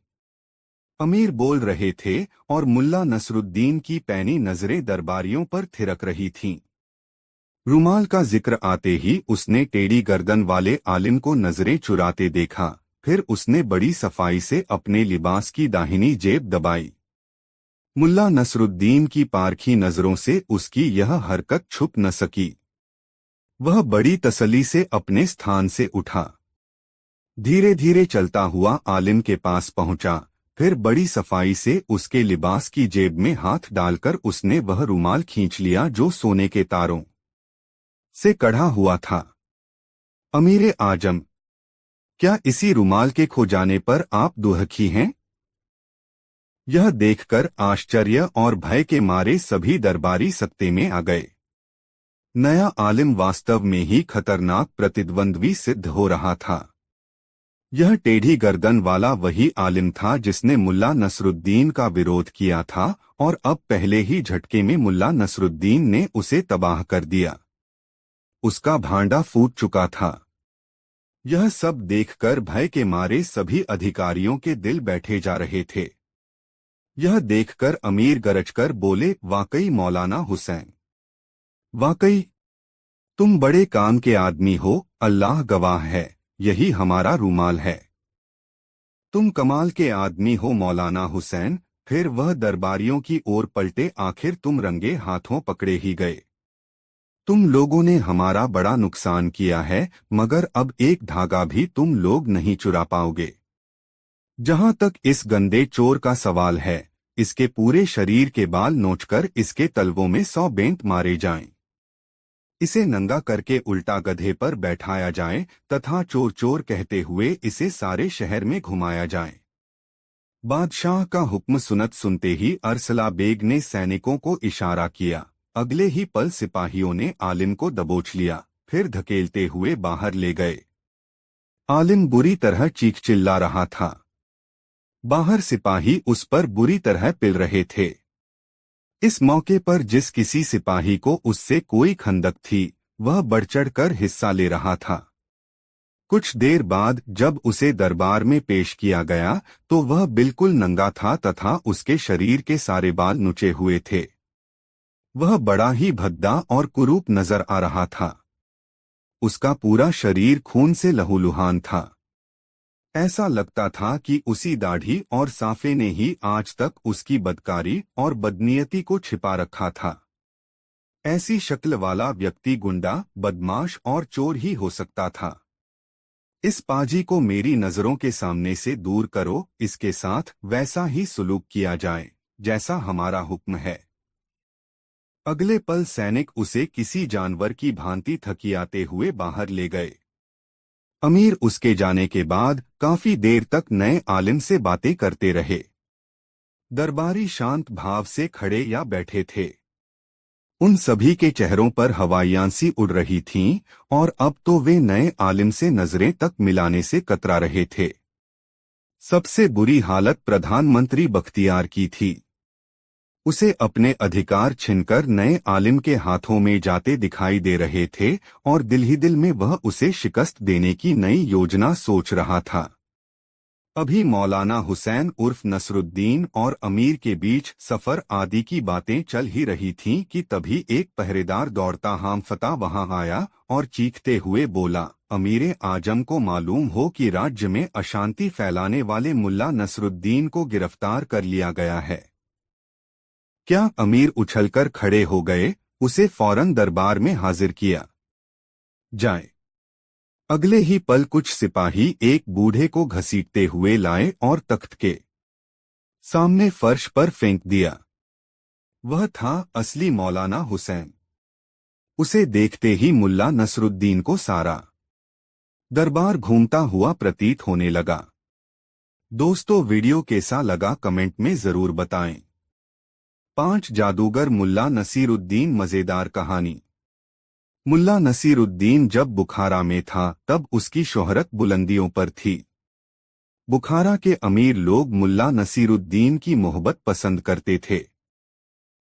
अमीर बोल रहे थे और मुल्ला नसरुद्दीन की पैनी नजरें दरबारियों पर थिरक रही थीं। रूमाल का जिक्र आते ही उसने टेढ़ी गर्दन वाले आलिम को नजरें चुराते देखा। फिर उसने बड़ी सफाई से अपने लिबास की दाहिनी जेब दबाई। मुल्ला नसरुद्दीन की पारखी नजरों से उसकी यह हरकत छुप न सकी। वह बड़ी तसल्ली से अपने स्थान से उठा। धीरे धीरे चलता हुआ आलिम के पास पहुंचा। फिर बड़ी सफाई से उसके लिबास की जेब में हाथ डालकर उसने वह रूमाल खींच लिया जो सोने के तारों से कढ़ा हुआ था। अमीरे आजम, क्या इसी रुमाल के खो जाने पर आप दुखी हैं? यह देखकर आश्चर्य और भय के मारे सभी दरबारी सत्ते में आ गए। नया आलिम वास्तव में ही खतरनाक प्रतिद्वंद्वी सिद्ध हो रहा था। यह टेढ़ी गर्दन वाला वही आलिम था जिसने मुल्ला नसरुद्दीन का विरोध किया था और अब पहले ही झटके में मुल्ला नसरुद्दीन ने उसे तबाह कर दिया। उसका भांडा फूट चुका था। यह सब देखकर भय के मारे सभी अधिकारियों के दिल बैठे जा रहे थे। यह देखकर अमीर गरजकर बोले, वाकई मौलाना हुसैन, वाकई तुम बड़े काम के आदमी हो। अल्लाह गवाह है, यही हमारा रूमाल है। तुम कमाल के आदमी हो मौलाना हुसैन। फिर वह दरबारियों की ओर पलटे, आखिर तुम रंगे हाथों पकड़े ही गए। तुम लोगों ने हमारा बड़ा नुकसान किया है, मगर अब एक धागा भी तुम लोग नहीं चुरा पाओगे। जहां तक इस गंदे चोर का सवाल है, इसके पूरे शरीर के बाल नोचकर इसके तलवों में 100 बेंत मारे जाएं। इसे नंगा करके उल्टा गधे पर बैठाया जाए तथा चोर चोर कहते हुए इसे सारे शहर में घुमाया जाए। बादशाह का हुक्म सुनते ही अरसला बेग ने सैनिकों को इशारा किया। अगले ही पल सिपाहियों ने आलिम को दबोच लिया, फिर धकेलते हुए बाहर ले गए। आलिम बुरी तरह चीख चिल्ला रहा था। बाहर सिपाही उस पर बुरी तरह पिल रहे थे। इस मौके पर जिस किसी सिपाही को उससे कोई खंदक थी, वह बढ़-चढ़ कर हिस्सा ले रहा था। कुछ देर बाद जब उसे दरबार में पेश किया गया तो वह बिल्कुल नंगा था तथा उसके शरीर के सारे बाल नुचे हुए थे। वह बड़ा ही भद्दा और कुरूप नजर आ रहा था। उसका पूरा शरीर खून से लहूलुहान था। ऐसा लगता था कि उसी दाढ़ी और साफे ने ही आज तक उसकी बदकारी और बदनीयती को छिपा रखा था। ऐसी शक्ल वाला व्यक्ति गुंडा, बदमाश और चोर ही हो सकता था। इस पाजी को मेरी नजरों के सामने से दूर करो, इसके साथ वैसा ही सुलूक किया जाए जैसा हमारा हुक्म है। अगले पल सैनिक उसे किसी जानवर की भांति थकियाते हुए बाहर ले गए। अमीर उसके जाने के बाद काफी देर तक नए आलिम से बातें करते रहे। दरबारी शांत भाव से खड़े या बैठे थे। उन सभी के चेहरों पर हवाइयां सी उड़ रही थीं और अब तो वे नए आलिम से नजरें तक मिलाने से कतरा रहे थे। सबसे बुरी हालत प्रधानमंत्री बख्तियार की थी। उसे अपने अधिकार छिनकर नए आलिम के हाथों में जाते दिखाई दे रहे थे और दिल ही दिल में वह उसे शिकस्त देने की नई योजना सोच रहा था। अभी मौलाना हुसैन उर्फ नसरुद्दीन और अमीर के बीच सफर आदि की बातें चल ही रही थीं कि तभी एक पहरेदार दौड़ता हामफता वहां आया और चीखते हुए बोला, अमीरे आजम को मालूम हो कि राज्य में अशांति फैलाने वाले मुल्ला नसरुद्दीन को गिरफ्तार कर लिया गया है। क्या? अमीर उछलकर खड़े हो गए। उसे फौरन दरबार में हाजिर किया जाए। अगले ही पल कुछ सिपाही एक बूढ़े को घसीटते हुए लाए और तख्त के सामने फर्श पर फेंक दिया। वह था असली मौलाना हुसैन। उसे देखते ही मुल्ला नसरुद्दीन को सारा दरबार घूमता हुआ प्रतीत होने लगा। दोस्तों, वीडियो कैसा लगा कमेंट में जरूर बताएं। 5 जादूगर मुल्ला नसीरुद्दीन मजेदार कहानी। मुल्ला नसीरुद्दीन जब बुखारा में था तब उसकी शोहरत बुलंदियों पर थी। बुखारा के अमीर लोग मुल्ला नसीरुद्दीन की मोहब्बत पसंद करते थे।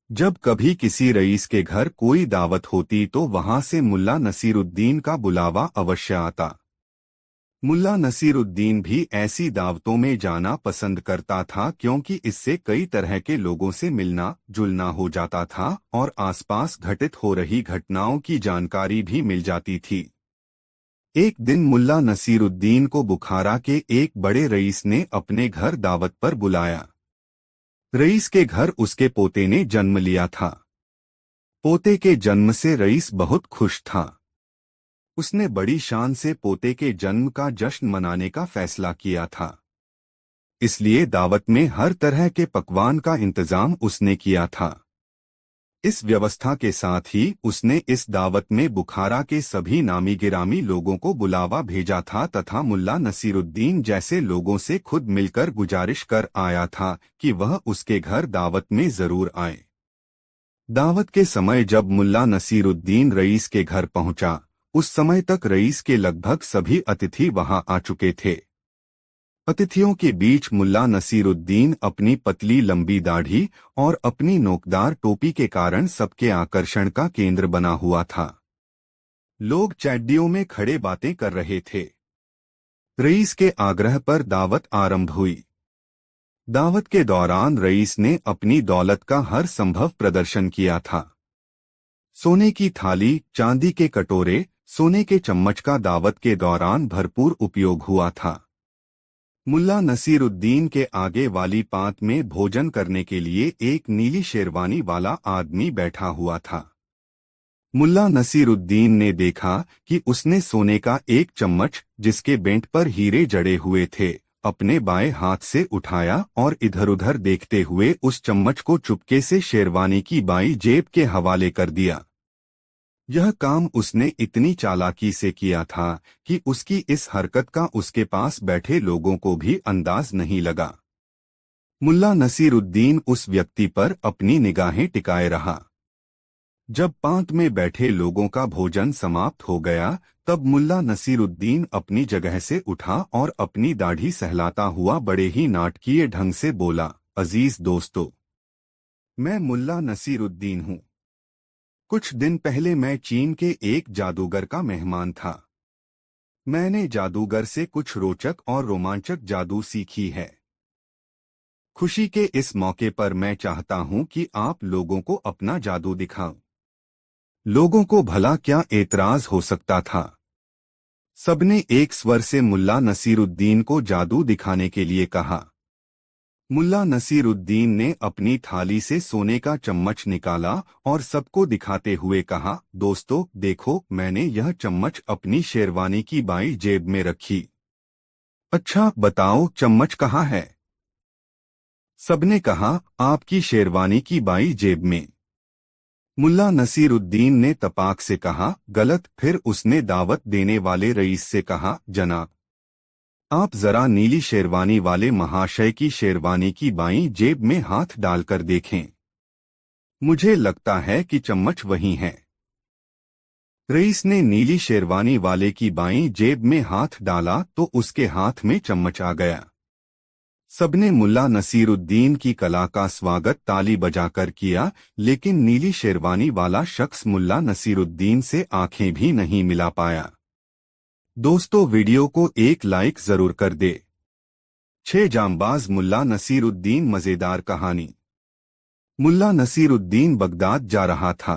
जब कभी किसी रईस के घर कोई दावत होती तो वहां से मुल्ला नसीरुद्दीन का बुलावा अवश्य आता। मुल्ला नसीरुद्दीन भी ऐसी दावतों में जाना पसंद करता था क्योंकि इससे कई तरह के लोगों से मिलना जुलना हो जाता था और आसपास घटित हो रही घटनाओं की जानकारी भी मिल जाती थी। एक दिन मुल्ला नसीरुद्दीन को बुखारा के एक बड़े रईस ने अपने घर दावत पर बुलाया। रईस के घर उसके पोते ने जन्म लिया था। पोते के जन्म से रईस बहुत खुश था। उसने बड़ी शान से पोते के जन्म का जश्न मनाने का फैसला किया था। इसलिए दावत में हर तरह के पकवान का इंतजाम उसने किया था। इस व्यवस्था के साथ ही उसने इस दावत में बुखारा के सभी नामी गिरामी लोगों को बुलावा भेजा था तथा मुल्ला नसीरुद्दीन जैसे लोगों से खुद मिलकर गुजारिश कर आया था कि वह उसके घर दावत में जरूर आए। दावत के समय जब मुल्ला नसीरुद्दीन रईस के घर पहुंचा, उस समय तक रईस के लगभग सभी अतिथि वहां आ चुके थे। अतिथियों के बीच मुल्ला नसीरुद्दीन अपनी पतली लंबी दाढ़ी और अपनी नोकदार टोपी के कारण सबके आकर्षण का केंद्र बना हुआ था। लोग चैड्डियों में खड़े बातें कर रहे थे। रईस के आग्रह पर दावत आरंभ हुई। दावत के दौरान रईस ने अपनी दौलत का हर संभव प्रदर्शन किया था। सोने की थाली, चांदी के कटोरे, सोने के चम्मच का दावत के दौरान भरपूर उपयोग हुआ था। मुल्ला नसीरुद्दीन के आगे वाली पांत में भोजन करने के लिए एक नीली शेरवानी वाला आदमी बैठा हुआ था। मुल्ला नसीरुद्दीन ने देखा कि उसने सोने का एक चम्मच, जिसके बेंट पर हीरे जड़े हुए थे, अपने बाएं हाथ से उठाया और इधर-उधर देखते हुए उस चम्मच को चुपके से शेरवानी की बाईं जेब के हवाले कर दिया। यह काम उसने इतनी चालाकी से किया था कि उसकी इस हरकत का उसके पास बैठे लोगों को भी अंदाज नहीं लगा। मुल्ला नसीरुद्दीन उस व्यक्ति पर अपनी निगाहें टिकाए रहा। जब पांत में बैठे लोगों का भोजन समाप्त हो गया, तब मुल्ला नसीरुद्दीन अपनी जगह से उठा और अपनी दाढ़ी सहलाता हुआ बड़े ही नाटकीय ढंग से बोला, अजीज दोस्तों, मैं मुल्ला नसीरुद्दीन हूँ। कुछ दिन पहले मैं चीन के एक जादूगर का मेहमान था। मैंने जादूगर से कुछ रोचक और रोमांचक जादू सीखी है। खुशी के इस मौके पर मैं चाहता हूं कि आप लोगों को अपना जादू दिखाऊं। लोगों को भला क्या एतराज हो सकता था। सबने एक स्वर से मुल्ला नसीरुद्दीन को जादू दिखाने के लिए कहा। मुल्ला नसीरुद्दीन ने अपनी थाली से सोने का चम्मच निकाला और सबको दिखाते हुए कहा, दोस्तों देखो, मैंने यह चम्मच अपनी शेरवानी की बाईं जेब में रखी। अच्छा बताओ, चम्मच कहाँ है? सबने कहा, आपकी शेरवानी की बाईं जेब में। मुल्ला नसीरुद्दीन ने तपाक से कहा, गलत। फिर उसने दावत देने वाले रईस से कहा, जनाब, आप जरा नीली शेरवानी वाले महाशय की शेरवानी की बाईं जेब में हाथ डालकर देखें। मुझे लगता है कि चम्मच वही है। रईस ने नीली शेरवानी वाले की बाईं जेब में हाथ डाला तो उसके हाथ में चम्मच आ गया। सबने मुल्ला नसीरुद्दीन की कला का स्वागत ताली बजाकर किया, लेकिन नीली शेरवानी वाला शख्स मुल्ला नसीरुद्दीन से आंखें भी नहीं मिला पाया। दोस्तों, वीडियो को एक लाइक जरूर कर दे। 6 जांबाज मुल्ला नसीरुद्दीन मजेदार कहानी। मुल्ला नसीरुद्दीन बगदाद जा रहा था।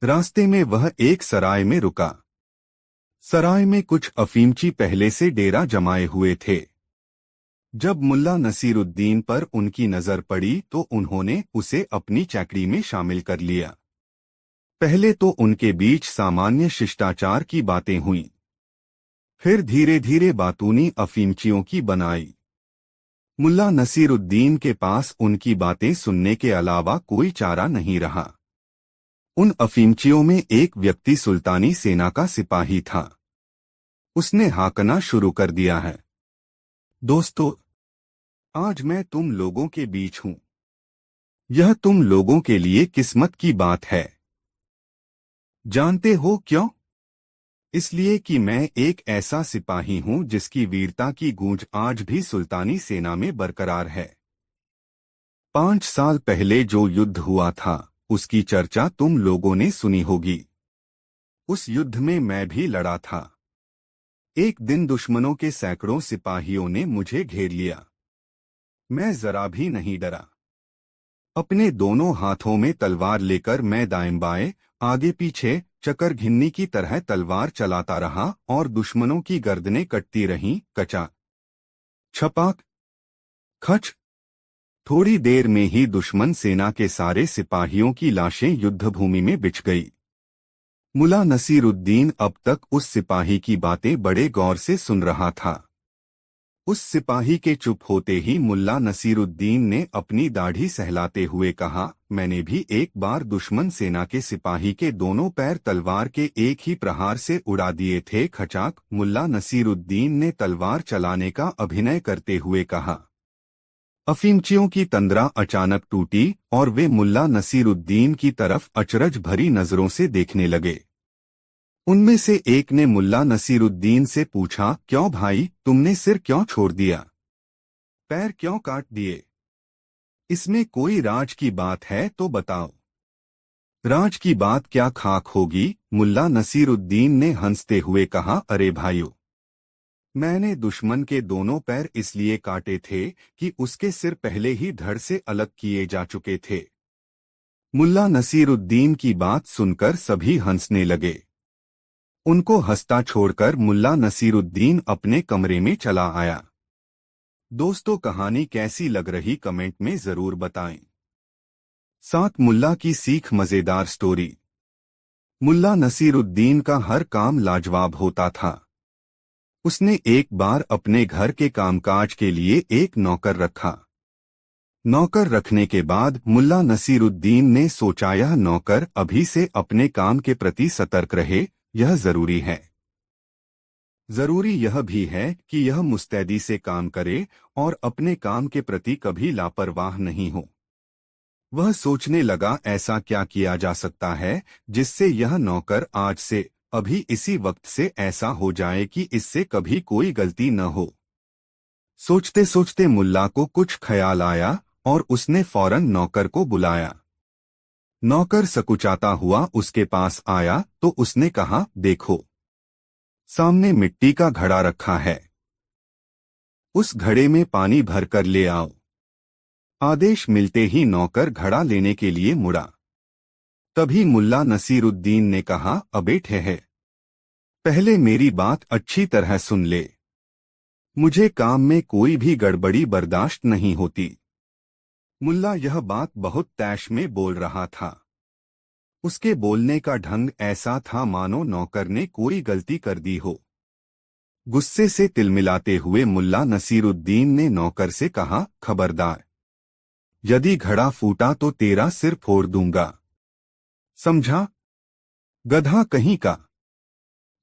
रास्ते में वह एक सराय में रुका। सराय में कुछ अफीमची पहले से डेरा जमाए हुए थे। जब मुल्ला नसीरुद्दीन पर उनकी नजर पड़ी तो उन्होंने उसे अपनी चैकड़ी में शामिल कर लिया। पहले तो उनके बीच सामान्य शिष्टाचार की बातें हुईं। फिर धीरे धीरे बातूनी अफीमचियों की बनाई। मुल्ला नसीरुद्दीन के पास उनकी बातें सुनने के अलावा कोई चारा नहीं रहा। उन अफीमचियों में एक व्यक्ति सुल्तानी सेना का सिपाही था। उसने हाकना शुरू कर दिया है, दोस्तों, आज मैं तुम लोगों के बीच हूं। यह तुम लोगों के लिए किस्मत की बात है। जानते हो क्यों? इसलिए कि मैं एक ऐसा सिपाही हूं जिसकी वीरता की गूंज आज भी सुल्तानी सेना में बरकरार है। 5 साल पहले जो युद्ध हुआ था, उसकी चर्चा तुम लोगों ने सुनी होगी। उस युद्ध में मैं भी लड़ा था। एक दिन दुश्मनों के सैकड़ों सिपाहियों ने मुझे घेर लिया। मैं जरा भी नहीं डरा। अपने दोनों हाथों में तलवार लेकर मैं दाएं बाएं, आगे पीछे चकर घिन्नी की तरह तलवार चलाता रहा और दुश्मनों की गर्दनें कटती रहीं। कचा छपाक खच। थोड़ी देर में ही दुश्मन सेना के सारे सिपाहियों की लाशें युद्धभूमि में बिछ गई। मुल्ला नसीरुद्दीन अब तक उस सिपाही की बातें बड़े गौर से सुन रहा था। उस सिपाही के चुप होते ही मुल्ला नसीरुद्दीन ने अपनी दाढ़ी सहलाते हुए कहा, मैंने भी एक बार दुश्मन सेना के सिपाही के दोनों पैर तलवार के एक ही प्रहार से उड़ा दिए थे। खचाक। मुल्ला नसीरुद्दीन ने तलवार चलाने का अभिनय करते हुए कहा। अफीमचियों की तंद्रा अचानक टूटी और वे मुल्ला नसीरुद्दीन की तरफ अचरज भरी नजरों से देखने लगे। उनमें से एक ने मुल्ला नसीरुद्दीन से पूछा, क्यों भाई, तुमने सिर क्यों छोड़ दिया, पैर क्यों काट दिए? इसमें कोई राज की बात है तो बताओ। राज की बात क्या खाक होगी, मुल्ला नसीरुद्दीन ने हंसते हुए कहा, अरे भाइयों, मैंने दुश्मन के दोनों पैर इसलिए काटे थे कि उसके सिर पहले ही धड़ से अलग किए जा चुके थे। मुल्ला नसीरुद्दीन की बात सुनकर सभी हंसने लगे। उनको हंसता छोड़कर मुल्ला नसीरुद्दीन अपने कमरे में चला आया। दोस्तों, कहानी कैसी लग रही कमेंट में जरूर बताएं। साथ मुल्ला की सीख मजेदार स्टोरी। मुल्ला नसीरुद्दीन का हर काम लाजवाब होता था। उसने एक बार अपने घर के कामकाज के लिए एक नौकर रखा। नौकर रखने के बाद मुल्ला नसीरुद्दीन ने सोचा, यह नौकर अभी से अपने काम के प्रति सतर्क रहे, यह जरूरी है। जरूरी यह भी है कि यह मुस्तैदी से काम करे और अपने काम के प्रति कभी लापरवाह नहीं हो। वह सोचने लगा, ऐसा क्या किया जा सकता है जिससे यह नौकर आज से, अभी इसी वक्त से ऐसा हो जाए कि इससे कभी कोई गलती न हो। सोचते सोचते मुल्ला को कुछ ख्याल आया और उसने फौरन नौकर को बुलाया। नौकर सकुचाता हुआ उसके पास आया तो उसने कहा, देखो, सामने मिट्टी का घड़ा रखा है, उस घड़े में पानी भरकर ले आओ। आदेश मिलते ही नौकर घड़ा लेने के लिए मुड़ा। तभी मुल्ला नसीरुद्दीन ने कहा, अबे ठहर, पहले मेरी बात अच्छी तरह सुन ले। मुझे काम में कोई भी गड़बड़ी बर्दाश्त नहीं होती। मुल्ला यह बात बहुत तैश में बोल रहा था। उसके बोलने का ढंग ऐसा था मानो नौकर ने कोई गलती कर दी हो। गुस्से से तिलमिलाते हुए मुल्ला नसीरुद्दीन ने नौकर से कहा, खबरदार, यदि घड़ा फूटा तो तेरा सिर फोड़ दूंगा, समझा, गधा कहीं का।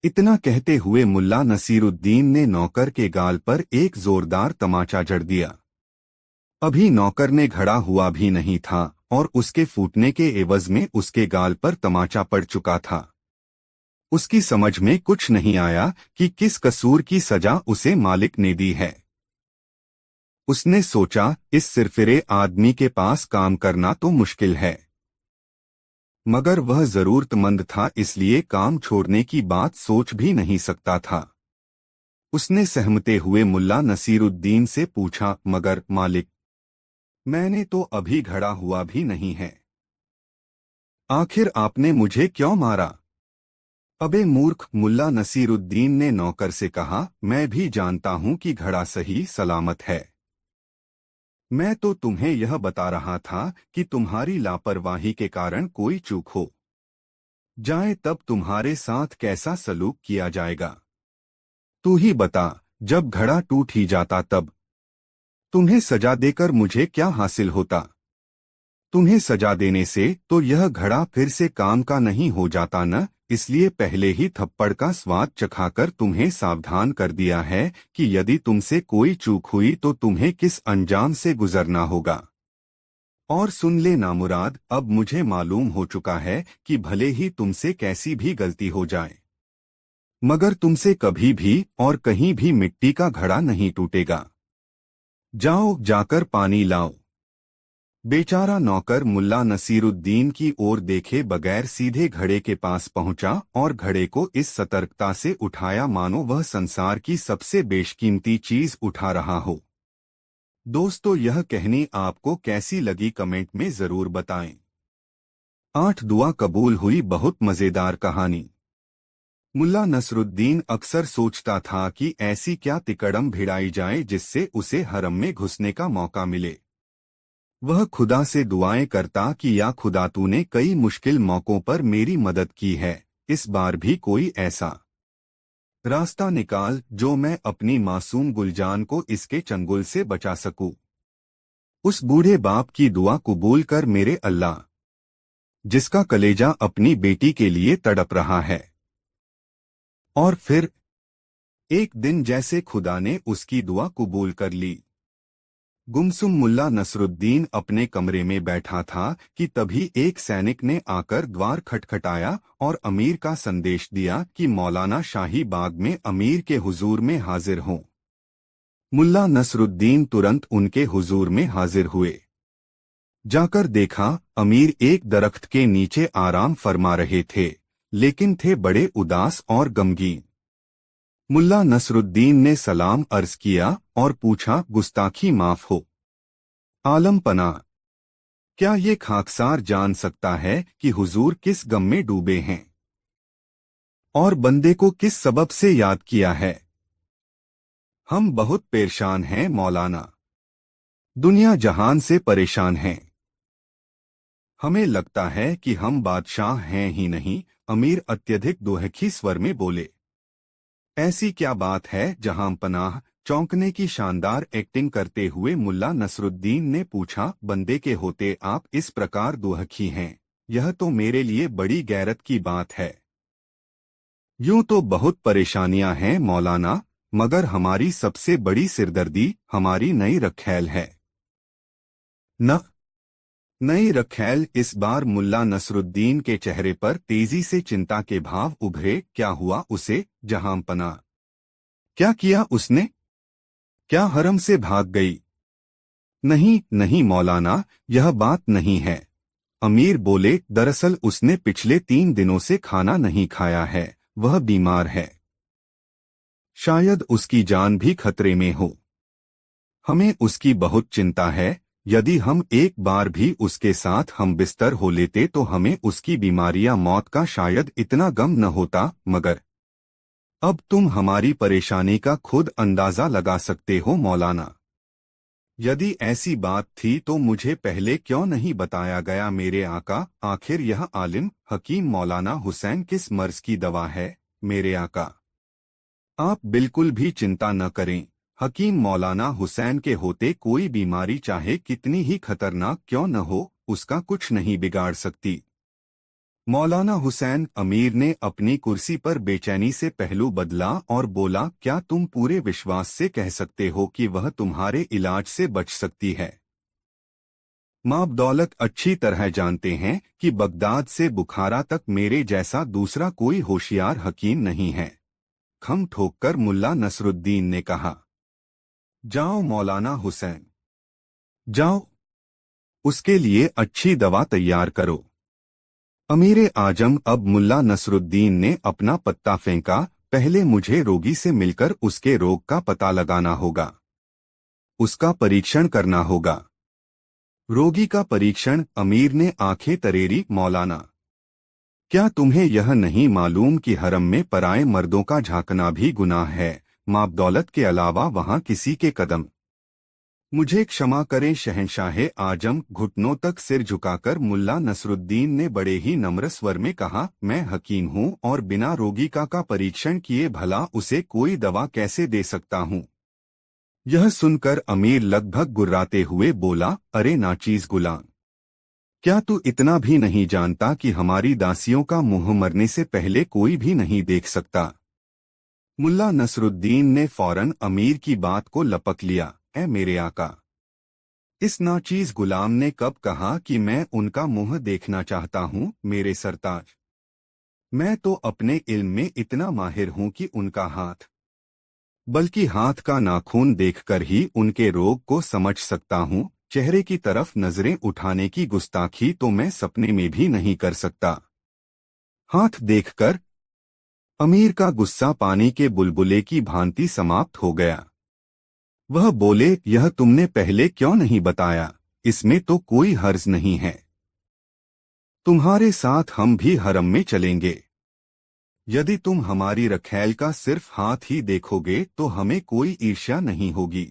इतना कहते हुए मुल्ला नसीरुद्दीन ने नौकर के गाल पर एक जोरदार तमाचा जड़ दिया। अभी नौकर ने घड़ा हुआ भी नहीं था और उसके फूटने के एवज में उसके गाल पर तमाचा पड़ चुका था। उसकी समझ में कुछ नहीं आया कि किस कसूर की सजा उसे मालिक ने दी है। उसने सोचा, इस सिरफिरे आदमी के पास काम करना तो मुश्किल है, मगर वह जरूरतमंद था इसलिए काम छोड़ने की बात सोच भी नहीं सकता था। उसने सहमते हुए मुल्ला नसीरुद्दीन से पूछा, मगर मालिक, मैंने तो अभी घड़ा हुआ भी नहीं है, आखिर आपने मुझे क्यों मारा? अबे मूर्ख, मुल्ला नसीरुद्दीन ने नौकर से कहा, मैं भी जानता हूं कि घड़ा सही सलामत है। मैं तो तुम्हें यह बता रहा था कि तुम्हारी लापरवाही के कारण कोई चूक हो जाए तब तुम्हारे साथ कैसा सलूक किया जाएगा। तू ही बता, जब घड़ा टूट ही जाता तब तुम्हें सजा देकर मुझे क्या हासिल होता? तुम्हें सजा देने से तो यह घड़ा फिर से काम का नहीं हो जाता न, इसलिए पहले ही थप्पड़ का स्वाद चखाकर तुम्हें सावधान कर दिया है कि यदि तुमसे कोई चूक हुई तो तुम्हें किस अंजाम से गुजरना होगा। और सुन ले नामुराद, अब मुझे मालूम हो चुका है कि भले ही तुमसे कैसी भी गलती हो जाए, मगर तुमसे कभी भी और कहीं भी मिट्टी का घड़ा नहीं टूटेगा। जाओ, जाकर पानी लाओ। बेचारा नौकर मुल्ला नसीरुद्दीन की ओर देखे बगैर सीधे घड़े के पास पहुंचा और घड़े को इस सतर्कता से उठाया मानो वह संसार की सबसे बेशकीमती चीज उठा रहा हो। दोस्तों, यह कहानी आपको कैसी लगी कमेंट में जरूर बताएं। 8 दुआ कबूल हुई। बहुत मजेदार कहानी। मुल्ला नसरुद्दीन अक्सर सोचता था कि ऐसी क्या तिकड़म भिड़ाई जाए जिससे उसे हरम में घुसने का मौका मिले। वह खुदा से दुआएं करता कि या खुदा, तूने कई मुश्किल मौकों पर मेरी मदद की है, इस बार भी कोई ऐसा रास्ता निकाल जो मैं अपनी मासूम गुलजान को इसके चंगुल से बचा सकूं। उस बूढ़े बाप की दुआ कबूल कर मेरे अल्लाह, जिसका कलेजा अपनी बेटी के लिए तड़प रहा है। और फिर एक दिन जैसे खुदा ने उसकी दुआ कबूल कर ली। गुमसुम मुल्ला नसरुद्दीन अपने कमरे में बैठा था कि तभी एक सैनिक ने आकर द्वार खटखटाया और अमीर का संदेश दिया कि मौलाना शाही बाग में अमीर के हुजूर में हाजिर हों। मुल्ला नसरुद्दीन तुरंत उनके हुजूर में हाजिर हुए। जाकर देखा, अमीर एक दरख्त के नीचे आराम फरमा रहे थे, लेकिन थे बड़े उदास और गमगीन। मुल्ला नसरुद्दीन ने सलाम अर्ज किया और पूछा, गुस्ताखी माफ हो आलम पना, क्या ये खाकसार जान सकता है कि हुजूर किस गम में डूबे हैं और बंदे को किस सबब से याद किया है? हम बहुत परेशान हैं मौलाना, दुनिया जहान से परेशान हैं। हमें लगता है कि हम बादशाह हैं ही नहीं। अमीर अत्यधिक दुहखी स्वर में बोले। ऐसी क्या बात है जहां पनाह? चौंकने की शानदार एक्टिंग करते हुए मुल्ला नसरुद्दीन ने पूछा, बंदे के होते आप इस प्रकार दुहखी हैं, यह तो मेरे लिए बड़ी गैरत की बात है। यूं तो बहुत परेशानियां हैं मौलाना, मगर हमारी सबसे बड़ी सिरदर्दी हमारी नई रखैल है। न नई रखैल? इस बार मुल्ला नसरुद्दीन के चेहरे पर तेजी से चिंता के भाव उभरे। क्या हुआ उसे जहां पना? क्या किया उसने? क्या हरम से भाग गई? नहीं नहीं मौलाना, यह बात नहीं है। अमीर बोले, दरअसल उसने पिछले 3 दिनों से खाना नहीं खाया है, वह बीमार है। शायद उसकी जान भी खतरे में हो। हमें उसकी बहुत चिंता है। यदि हम एक बार भी उसके साथ हम बिस्तर हो लेते तो हमें उसकी बीमारी या मौत का शायद इतना गम न होता, मगर अब तुम हमारी परेशानी का खुद अंदाजा लगा सकते हो मौलाना। यदि ऐसी बात थी तो मुझे पहले क्यों नहीं बताया गया मेरे आका? आखिर यह आलिम हकीम मौलाना हुसैन किस मर्ज की दवा है मेरे आका? आप बिल्कुल भी चिंता न करें। हकीम मौलाना हुसैन के होते कोई बीमारी चाहे कितनी ही खतरनाक क्यों न हो, उसका कुछ नहीं बिगाड़ सकती। मौलाना हुसैन। अमीर ने अपनी कुर्सी पर बेचैनी से पहलू बदला और बोला, क्या तुम पूरे विश्वास से कह सकते हो कि वह तुम्हारे इलाज से बच सकती है? माँ दौलत अच्छी तरह जानते हैं कि बगदाद से बुखारा तक मेरे जैसा दूसरा कोई होशियार हकीम नहीं है। खम ठोककर मुल्ला नसरुद्दीन ने कहा। जाओ मौलाना हुसैन, जाओ, उसके लिए अच्छी दवा तैयार करो। अमीरे आजम। अब मुल्ला नसरुद्दीन ने अपना पत्ता फेंका। पहले मुझे रोगी से मिलकर उसके रोग का पता लगाना होगा, उसका परीक्षण करना होगा। रोगी का परीक्षण? अमीर ने आंखें तरेरी। मौलाना, क्या तुम्हें यह नहीं मालूम कि हरम में पराए मर्दों का झांकना भी गुनाह है? माँ दौलत के अलावा वहां किसी के कदम। मुझे क्षमा करें शहंशाहे आजम। घुटनों तक सिर झुकाकर मुल्ला नसरुद्दीन ने बड़े ही नम्र स्वर में कहा, मैं हकीम हूँ और बिना रोगी का परीक्षण किए भला उसे कोई दवा कैसे दे सकता हूँ? यह सुनकर अमीर लगभग गुर्राते हुए बोला, अरे नाचीज गुलाम, क्या तू इतना भी नहीं जानता कि हमारी दासियों का मुंह मरने से पहले कोई भी नहीं देख सकता? मुल्ला नसरुद्दीन ने फौरन अमीर की बात को लपक लिया। ऐ मेरे आका, इस नाचीज गुलाम ने कब कहा कि मैं उनका मुंह देखना चाहता हूँ मेरे सरताज? मैं तो अपने इल्म में इतना माहिर हूँ कि उनका हाथ, बल्कि हाथ का नाखून देखकर ही उनके रोग को समझ सकता हूँ। चेहरे की तरफ नजरें उठाने की गुस्ताखी तो मैं सपने में भी नहीं कर सकता। हाथ देखकर अमीर का गुस्सा पानी के बुलबुले की भांति समाप्त हो गया। वह बोले, यह तुमने पहले क्यों नहीं बताया? इसमें तो कोई हर्ज नहीं है। तुम्हारे साथ हम भी हरम में चलेंगे। यदि तुम हमारी रखैल का सिर्फ हाथ ही देखोगे तो हमें कोई ईर्ष्या नहीं होगी।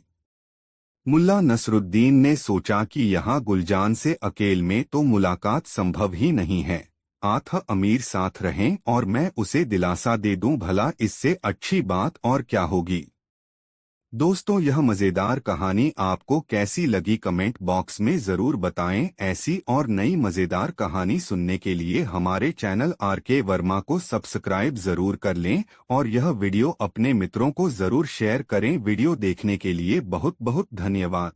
मुल्ला नसरुद्दीन ने सोचा कि यहाँ गुलजान से अकेले में तो मुलाकात संभव ही नहीं है। आथ अमीर साथ रहें और मैं उसे दिलासा दे दूं, भला इससे अच्छी बात और क्या होगी। दोस्तों, यह मज़ेदार कहानी आपको कैसी लगी कमेंट बॉक्स में ज़रूर बताएं। ऐसी और नई मज़ेदार कहानी सुनने के लिए हमारे चैनल आर.के. वर्मा को सब्सक्राइब ज़रूर कर लें और यह वीडियो अपने मित्रों को ज़रूर शेयर करें। वीडियो देखने के लिए बहुत बहुत धन्यवाद।